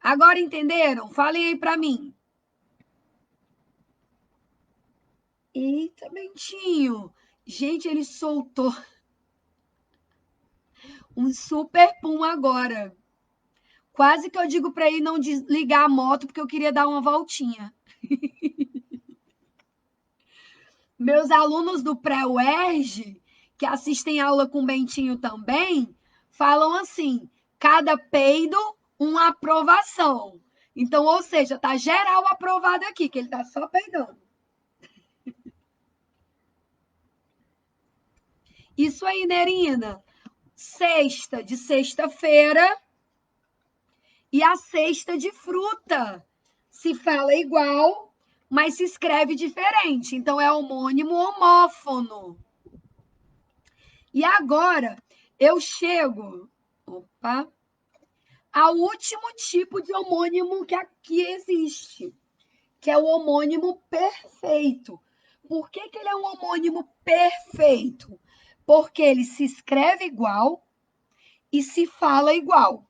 Agora entenderam? Falem aí para mim. Eita, Bentinho. Gente, ele soltou um super pum agora. Quase que eu digo para ele não desligar a moto, porque eu queria dar uma voltinha. Meus alunos do pré-UERJ, que assistem aula com o Bentinho também, falam assim: cada peido, uma aprovação. Então, ou seja, tá geral aprovado aqui, que ele tá só peidando. Isso aí, Nerina. Sexta de sexta-feira e a cesta de fruta. Se fala igual, mas se escreve diferente. Então, é homônimo homófono. E agora eu chego ao último tipo de homônimo que aqui existe, que é o homônimo perfeito. Por que ele é um homônimo perfeito? Porque ele se escreve igual e se fala igual.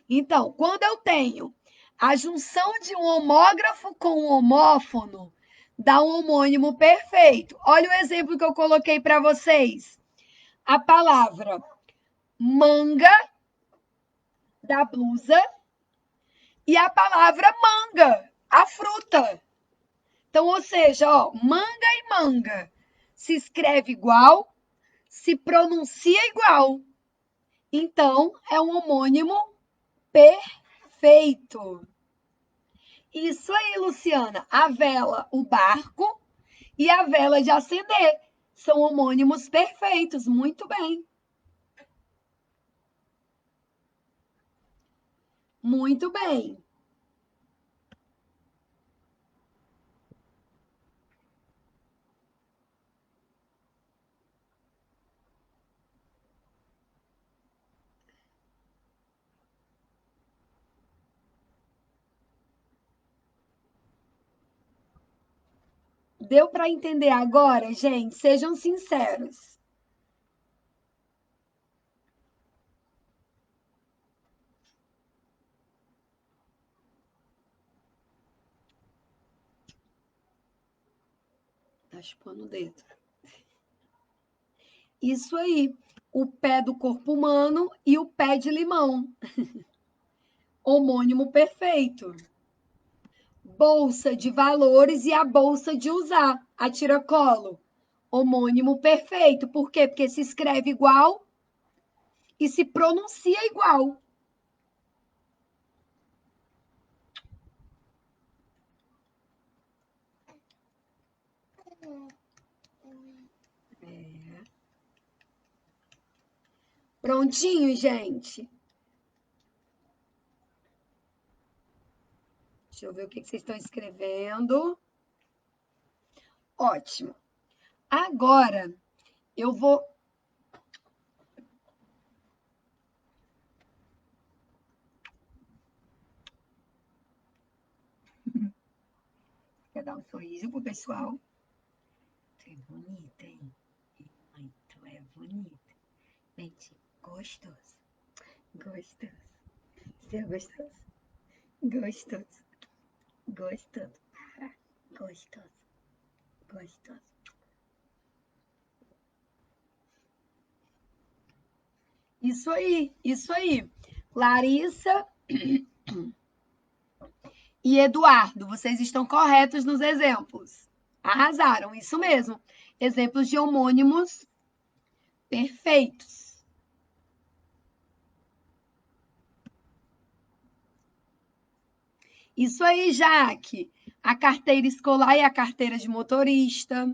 Então, quando eu tenho a junção de um homógrafo com um homófono, dá um homônimo perfeito. Olha o exemplo que eu coloquei para vocês. A palavra manga da blusa e a palavra manga, a fruta. Então, ou seja, ó, manga e manga se escreve igual, se pronuncia igual. Então, é um homônimo perfeito. Isso aí, Luciana. A vela, o barco e a vela de acender são homônimos perfeitos. Muito bem. Muito bem. Deu para entender agora, gente? Sejam sinceros. Tá chupando o dedo. Isso aí. O pé do corpo humano e o pé de limão. Homônimo perfeito. Bolsa de valores e a bolsa de usar. A tiracolo. Homônimo perfeito. Por quê? Porque se escreve igual e se pronuncia igual. Prontinho, gente? Deixa eu ver o que vocês estão escrevendo. Ótimo. Agora eu vou. Quer dar um sorriso pro pessoal? Tu é bonita, hein? Mãe, tu é bonita. Gente, gostoso. Gostoso. Você é gostoso? Gostoso. Gostoso. Gostoso. Gostoso. Isso aí, isso aí. Larissa e Eduardo, vocês estão corretos nos exemplos. Arrasaram, isso mesmo. Exemplos de homônimos perfeitos. Isso aí, Jaque. A carteira escolar e a carteira de motorista.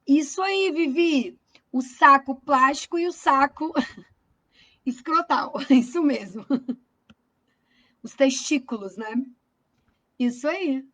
Isso aí, Vivi. O saco plástico e o saco escrotal. Isso mesmo. Os testículos, né? Isso aí.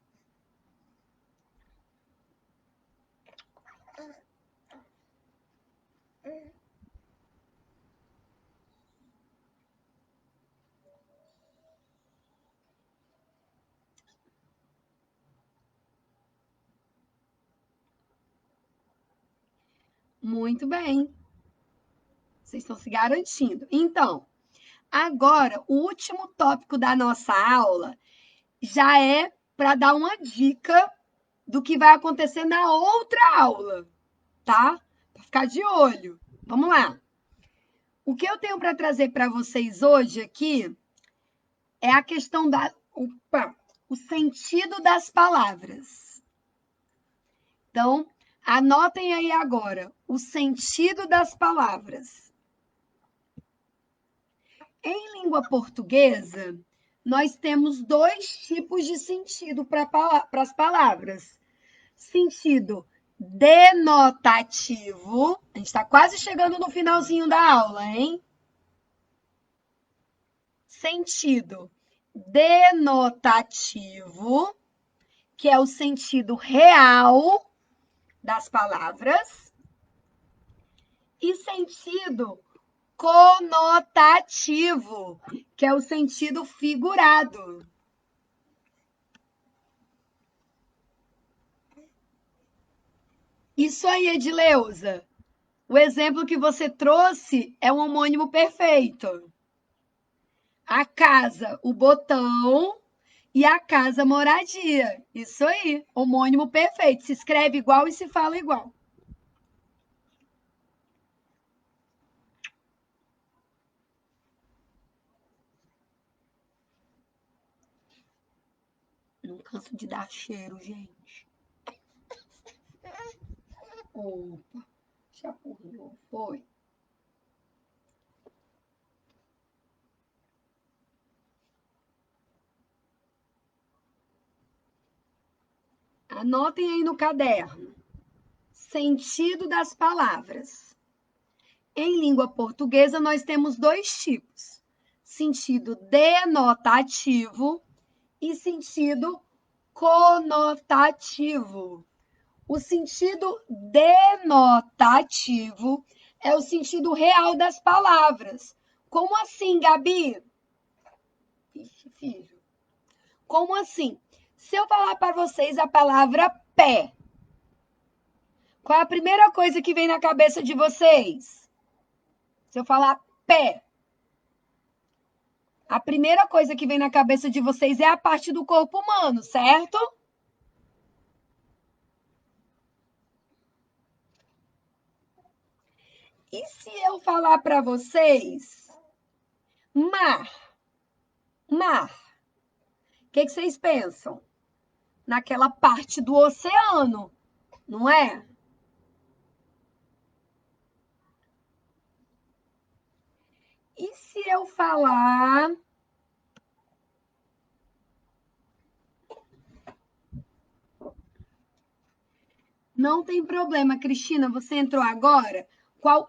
Muito bem. Vocês estão se garantindo. Então, agora, o último tópico da nossa aula já é para dar uma dica do que vai acontecer na outra aula, tá? Para ficar de olho. Vamos lá. O que eu tenho para trazer para vocês hoje aqui é a questão o sentido das palavras. Então, anotem aí agora o sentido das palavras. Em língua portuguesa, nós temos dois tipos de sentido para as palavras. Sentido denotativo. A gente está quase chegando no finalzinho da aula, hein? Sentido denotativo, que é o sentido real das palavras, e sentido conotativo, que é o sentido figurado. Isso aí, Edileuza. O exemplo que você trouxe é um homônimo perfeito. A casa, o botão, e a casa, moradia. Isso aí, homônimo perfeito. Se escreve igual e se fala igual. Não canso de dar cheiro, gente. Opa, já pulou, foi. Anotem aí no caderno. Sentido das palavras. Em língua portuguesa, nós temos dois tipos: sentido denotativo e sentido conotativo. O sentido denotativo é o sentido real das palavras. Como assim, Gabi? Ixi, filho. Como assim? Se eu falar para vocês a palavra pé, qual é a primeira coisa que vem na cabeça de vocês? Se eu falar pé, a primeira coisa que vem na cabeça de vocês é a parte do corpo humano, certo? E se eu falar para vocês mar, mar, o que vocês pensam? Naquela parte do oceano, não é? E se eu falar não tem problema, Cristina, você entrou agora?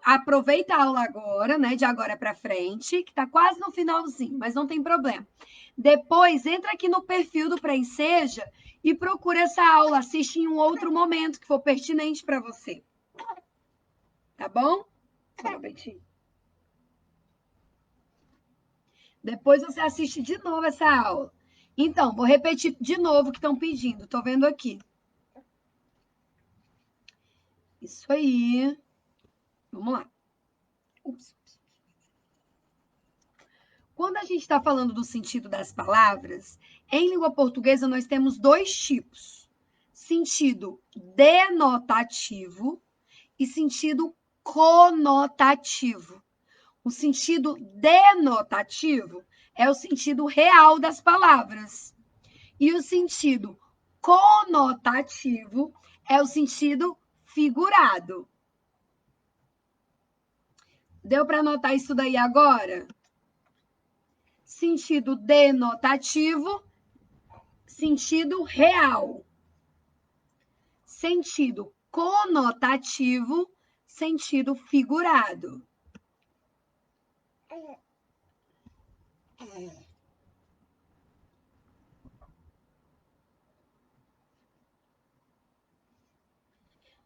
Aproveita a aula agora, né? De agora para frente, que tá quase no finalzinho, mas não tem problema. Depois entra aqui no perfil do Preenseja e procura essa aula, assiste em um outro momento que for pertinente para você. Tá bom? Depois você assiste de novo essa aula. Então, vou repetir de novo o que estão pedindo. Tô vendo aqui. Isso aí. Vamos lá. Ups. Quando a gente está falando do sentido das palavras, em língua portuguesa nós temos dois tipos: sentido denotativo e sentido conotativo. O sentido denotativo é o sentido real das palavras. E o sentido conotativo é o sentido figurado. Deu para anotar isso daí agora? Sentido denotativo, sentido real. Sentido conotativo, sentido figurado.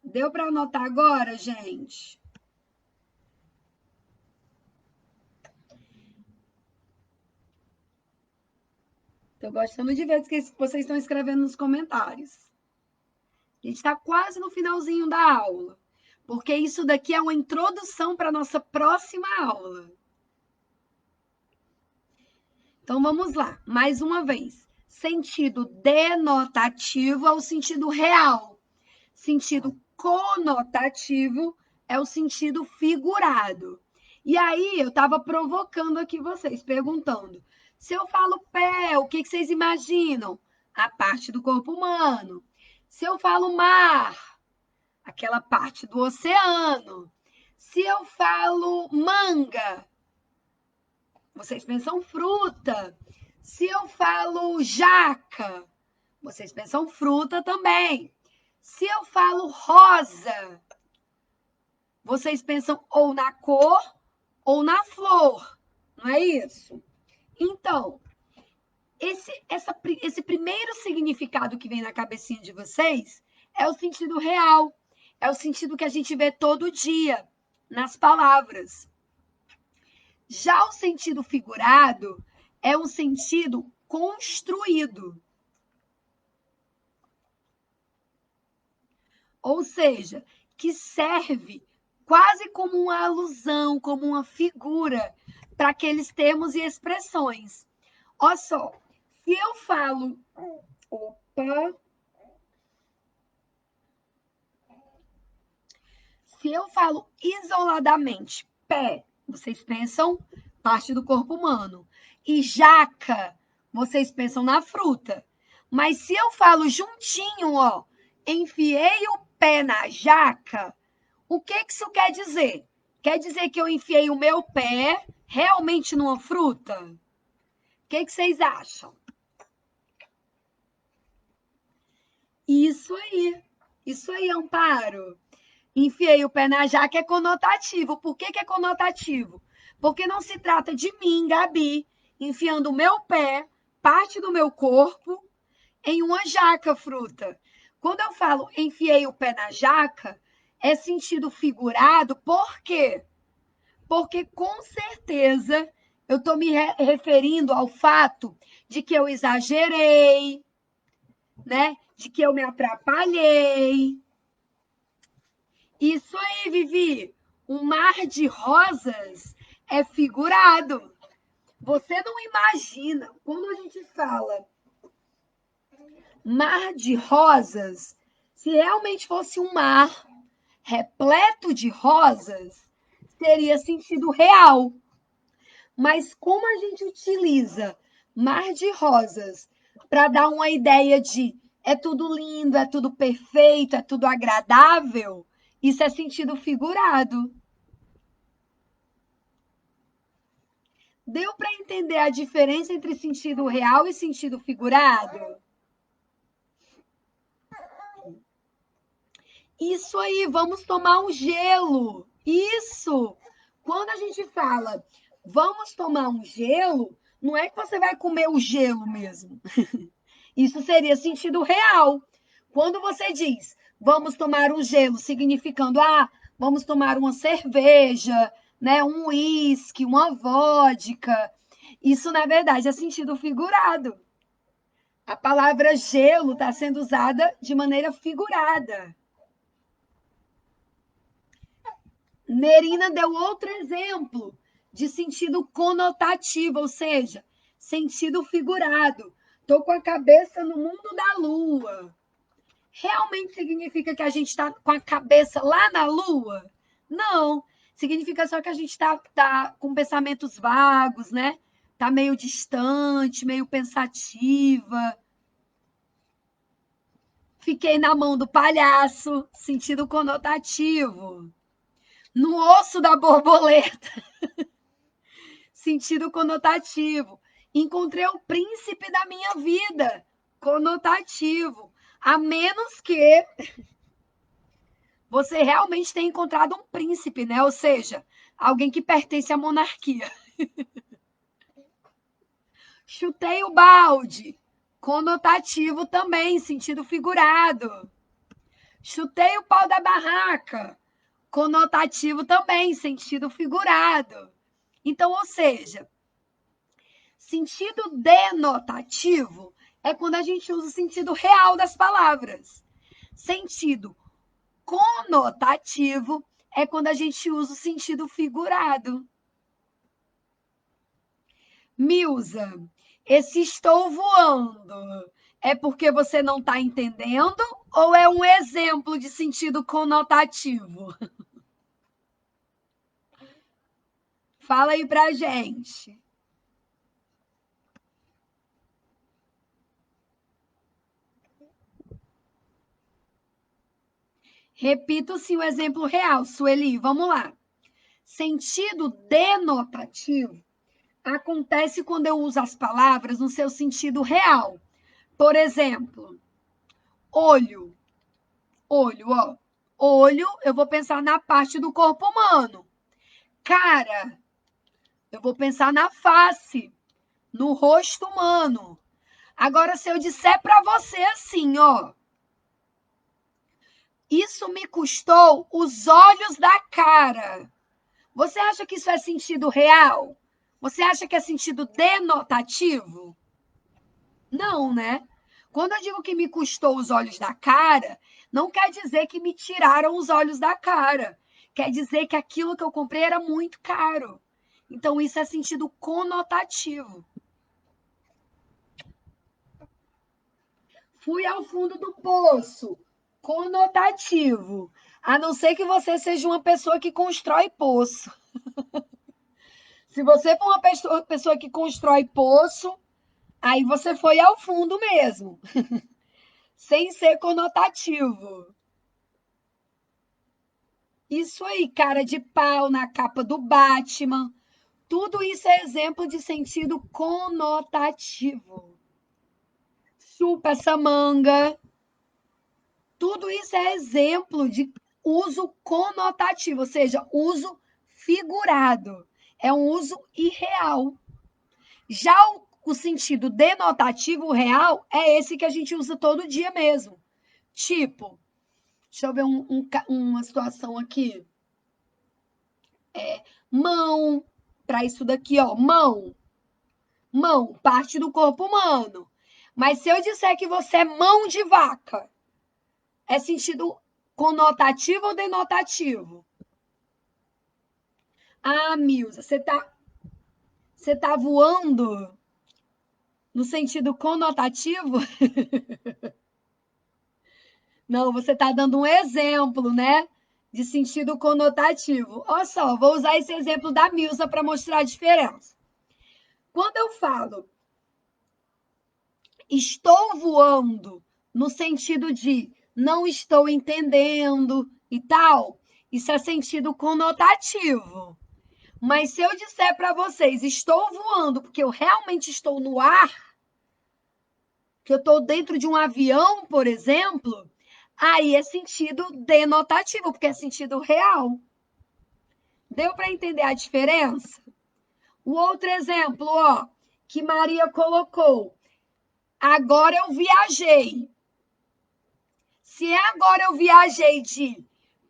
Deu para anotar agora, gente? Estou gostando de ver o que vocês estão escrevendo nos comentários. A gente está quase no finalzinho da aula, porque isso daqui é uma introdução para a nossa próxima aula. Então, vamos lá, mais uma vez. Sentido denotativo é o sentido real. Sentido conotativo é o sentido figurado. E aí, eu estava provocando aqui vocês, perguntando: se eu falo pé, o que vocês imaginam? A parte do corpo humano. Se eu falo mar, aquela parte do oceano. Se eu falo manga, vocês pensam fruta. Se eu falo jaca, vocês pensam fruta também. Se eu falo rosa, vocês pensam ou na cor ou na flor, não é isso? Então, esse primeiro significado que vem na cabecinha de vocês é o sentido real, é o sentido que a gente vê todo dia nas palavras. Já o sentido figurado é um sentido construído. Ou seja, que serve quase como uma alusão, como uma figura para aqueles termos e expressões. Olha só, se eu falo, se eu falo isoladamente pé, vocês pensam parte do corpo humano. E jaca, vocês pensam na fruta. Mas se eu falo juntinho, ó, enfiei o pé na jaca, o que isso quer dizer? Quer dizer que eu enfiei o meu pé realmente numa fruta? O que vocês acham? Isso aí, Amparo. Enfiei o pé na jaca é conotativo. Por que é conotativo? Porque não se trata de mim, Gabi, enfiando o meu pé, parte do meu corpo, em uma jaca fruta. Quando eu falo enfiei o pé na jaca, é sentido figurado, por quê? Porque com certeza eu estou me referindo ao fato de que eu exagerei, né? De que eu me atrapalhei. Isso aí, Vivi. O mar de rosas é figurado. Você não imagina, quando a gente fala mar de rosas, se realmente fosse um mar repleto de rosas, teria sentido real. Mas como a gente utiliza mar de rosas para dar uma ideia de é tudo lindo, é tudo perfeito, é tudo agradável, isso é sentido figurado. Deu para entender a diferença entre sentido real e sentido figurado? Isso aí, vamos tomar um gelo. Isso! Quando a gente fala vamos tomar um gelo, não é que você vai comer o gelo mesmo. Isso seria sentido real. Quando você diz vamos tomar um gelo, significando vamos tomar uma cerveja, né, um uísque, uma vodka, isso na verdade é sentido figurado. A palavra gelo está sendo usada de maneira figurada. Nerina deu outro exemplo de sentido conotativo, ou seja, sentido figurado. Estou com a cabeça no mundo da lua. Realmente significa que a gente está com a cabeça lá na lua? Não. Significa só que a gente tá com pensamentos vagos, né? Tá meio distante, meio pensativa. Fiquei na mão do palhaço, sentido conotativo. No osso da borboleta, sentido conotativo. Encontrei o príncipe da minha vida, conotativo. A menos que você realmente tenha encontrado um príncipe, né? Ou seja, alguém que pertence à monarquia. Chutei o balde, conotativo também, sentido figurado. Chutei o pau da barraca, conotativo também, sentido figurado. Então, ou seja, sentido denotativo é quando a gente usa o sentido real das palavras. Sentido conotativo é quando a gente usa o sentido figurado. Milza, esse estou voando é porque você não está entendendo ou é um exemplo de sentido conotativo? Fala aí pra gente. Repito sim o exemplo real, Sueli, vamos lá. Sentido denotativo acontece quando eu uso as palavras no seu sentido real. Por exemplo, olho. Olho, ó. Olho, eu vou pensar na parte do corpo humano. Cara, eu vou pensar na face, no rosto humano. Agora, se eu disser para você assim, ó, isso me custou os olhos da cara. Você acha que isso é sentido real? Você acha que é sentido denotativo? Não, né? Quando eu digo que me custou os olhos da cara, não quer dizer que me tiraram os olhos da cara. Quer dizer que aquilo que eu comprei era muito caro. Então, isso é sentido conotativo. Fui ao fundo do poço. Conotativo. A não ser que você seja uma pessoa que constrói poço. Se você for uma pessoa que constrói poço, aí você foi ao fundo mesmo, sem ser conotativo. Isso aí, cara de pau na capa do Batman. Tudo isso é exemplo de sentido conotativo. Chupa essa manga. Tudo isso é exemplo de uso conotativo, ou seja, uso figurado. É um uso irreal. Já o sentido denotativo real é esse que a gente usa todo dia mesmo. Tipo, deixa eu ver uma situação aqui. Mão, para isso daqui, ó, mão. Mão, parte do corpo humano. Mas se eu disser que você é mão de vaca, é sentido conotativo ou denotativo? Ah, Milza, você tá voando no sentido conotativo? Não, você está dando um exemplo, né? De sentido conotativo. Olha só, vou usar esse exemplo da Milza para mostrar a diferença. Quando eu falo estou voando no sentido de não estou entendendo e tal, isso é sentido conotativo. Mas se eu disser para vocês estou voando porque eu realmente estou no ar, que eu estou dentro de um avião, por exemplo, aí é sentido denotativo, porque é sentido real. Deu para entender a diferença? O outro exemplo, ó, que Maria colocou. Agora eu viajei. Se agora eu viajei de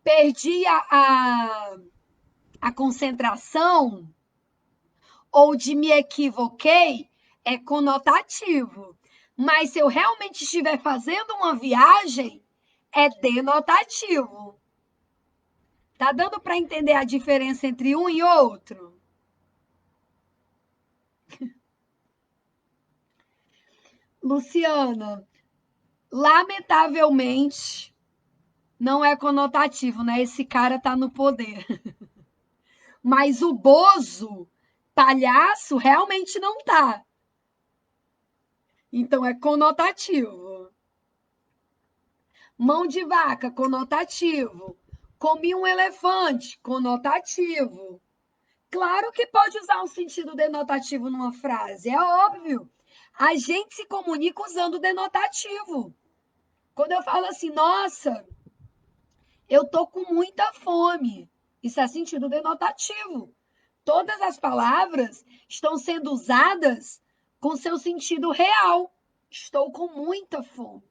perdi a concentração ou de me equivoquei, é conotativo. Mas se eu realmente estiver fazendo uma viagem, é denotativo. Tá dando para entender a diferença entre um e outro? Luciana, lamentavelmente, não é conotativo, né? Esse cara tá no poder. Mas o Bozo, palhaço, realmente não tá. Então é conotativo. Mão de vaca, conotativo. Comi um elefante, conotativo. Claro que pode usar um sentido denotativo numa frase, é óbvio. A gente se comunica usando denotativo. Quando eu falo assim, nossa, eu tô com muita fome, isso é sentido denotativo. Todas as palavras estão sendo usadas com seu sentido real. Estou com muita fome.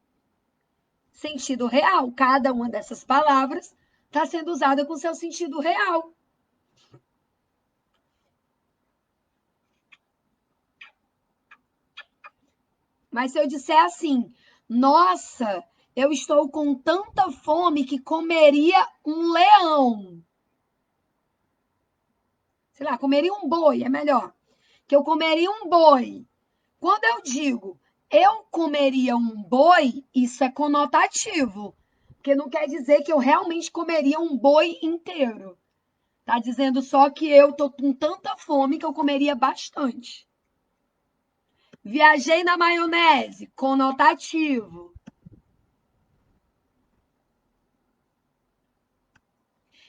Sentido real. Cada uma dessas palavras está sendo usada com seu sentido real. Mas se eu disser assim, nossa, eu estou com tanta fome que comeria um leão. Sei lá, comeria um boi, é melhor. Que eu comeria um boi. Quando eu digo eu comeria um boi, isso é conotativo. Porque não quer dizer que eu realmente comeria um boi inteiro. Tá dizendo só que eu tô com tanta fome que eu comeria bastante. Viajei na maionese, conotativo.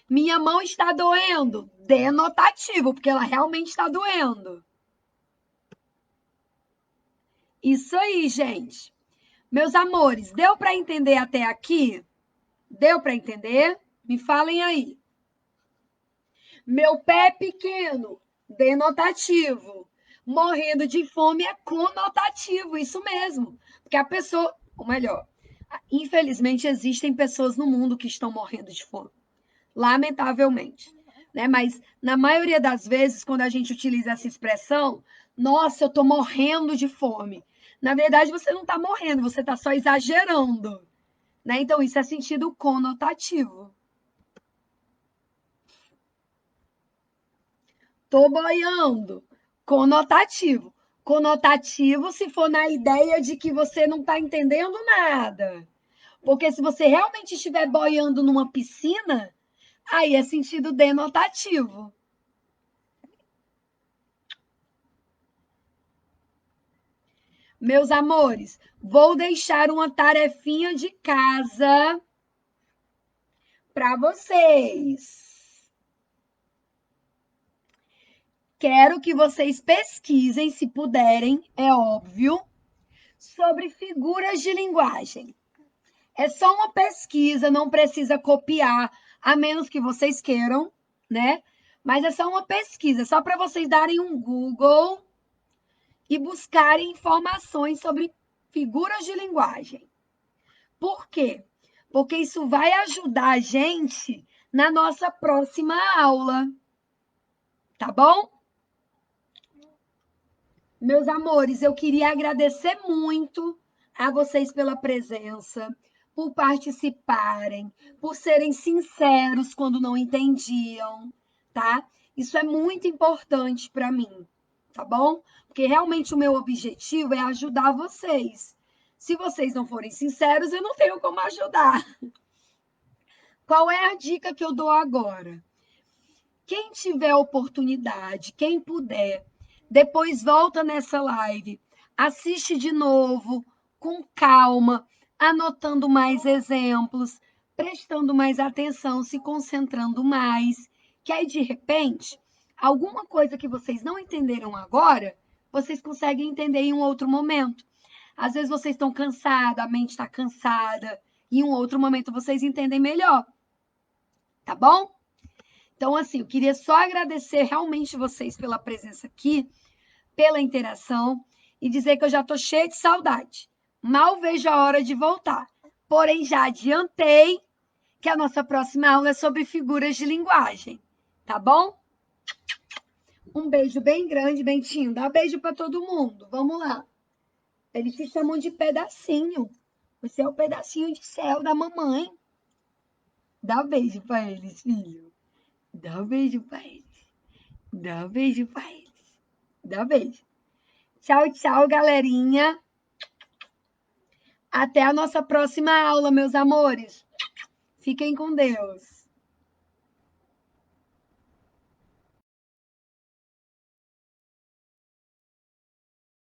Minha mão está doendo, denotativo, porque ela realmente está doendo. Isso aí, gente. Meus amores, deu para entender até aqui? Deu para entender? Me falem aí. Meu pé é pequeno, denotativo. Morrendo de fome é conotativo, isso mesmo. Porque a pessoa, ou melhor, infelizmente existem pessoas no mundo que estão morrendo de fome. Lamentavelmente. Né? Mas na maioria das vezes, quando a gente utiliza essa expressão, nossa, eu estou morrendo de fome. Na verdade, você não está morrendo, você está só exagerando. Né? Então, isso é sentido conotativo. Tô boiando. Conotativo. Conotativo se for na ideia de que você não está entendendo nada. Porque se você realmente estiver boiando numa piscina, aí é sentido denotativo. Meus amores, vou deixar uma tarefinha de casa para vocês. Quero que vocês pesquisem, se puderem, é óbvio, sobre figuras de linguagem. É só uma pesquisa, não precisa copiar, a menos que vocês queiram, né? Mas é só uma pesquisa, só para vocês darem um Google e buscarem informações sobre figuras de linguagem. Por quê? Porque isso vai ajudar a gente na nossa próxima aula. Tá bom? Meus amores, eu queria agradecer muito a vocês pela presença, por participarem, por serem sinceros quando não entendiam, tá? Isso é muito importante para mim, tá bom? Porque realmente o meu objetivo é ajudar vocês. Se vocês não forem sinceros, eu não tenho como ajudar. Qual é a dica que eu dou agora? Quem tiver oportunidade, quem puder, depois volta nessa live, assiste de novo, com calma, anotando mais exemplos, prestando mais atenção, se concentrando mais, que aí, de repente, alguma coisa que vocês não entenderam agora, vocês conseguem entender em um outro momento. Às vezes vocês estão cansados, a mente está cansada, e em um outro momento vocês entendem melhor. Tá bom? Então, assim, eu queria só agradecer realmente vocês pela presença aqui, pela interação e dizer que eu já estou cheia de saudade. Mal vejo a hora de voltar. Porém, já adiantei que a nossa próxima aula é sobre figuras de linguagem. Tá bom? Um beijo bem grande, Bentinho. Dá beijo para todo mundo. Vamos lá. Eles se chamam de pedacinho. Você é o pedacinho de céu da mamãe. Dá beijo para eles, filho. Dá beijo para eles. Dá beijo para eles. Dá beijo. Tchau, tchau, galerinha. Até a nossa próxima aula, meus amores. Fiquem com Deus.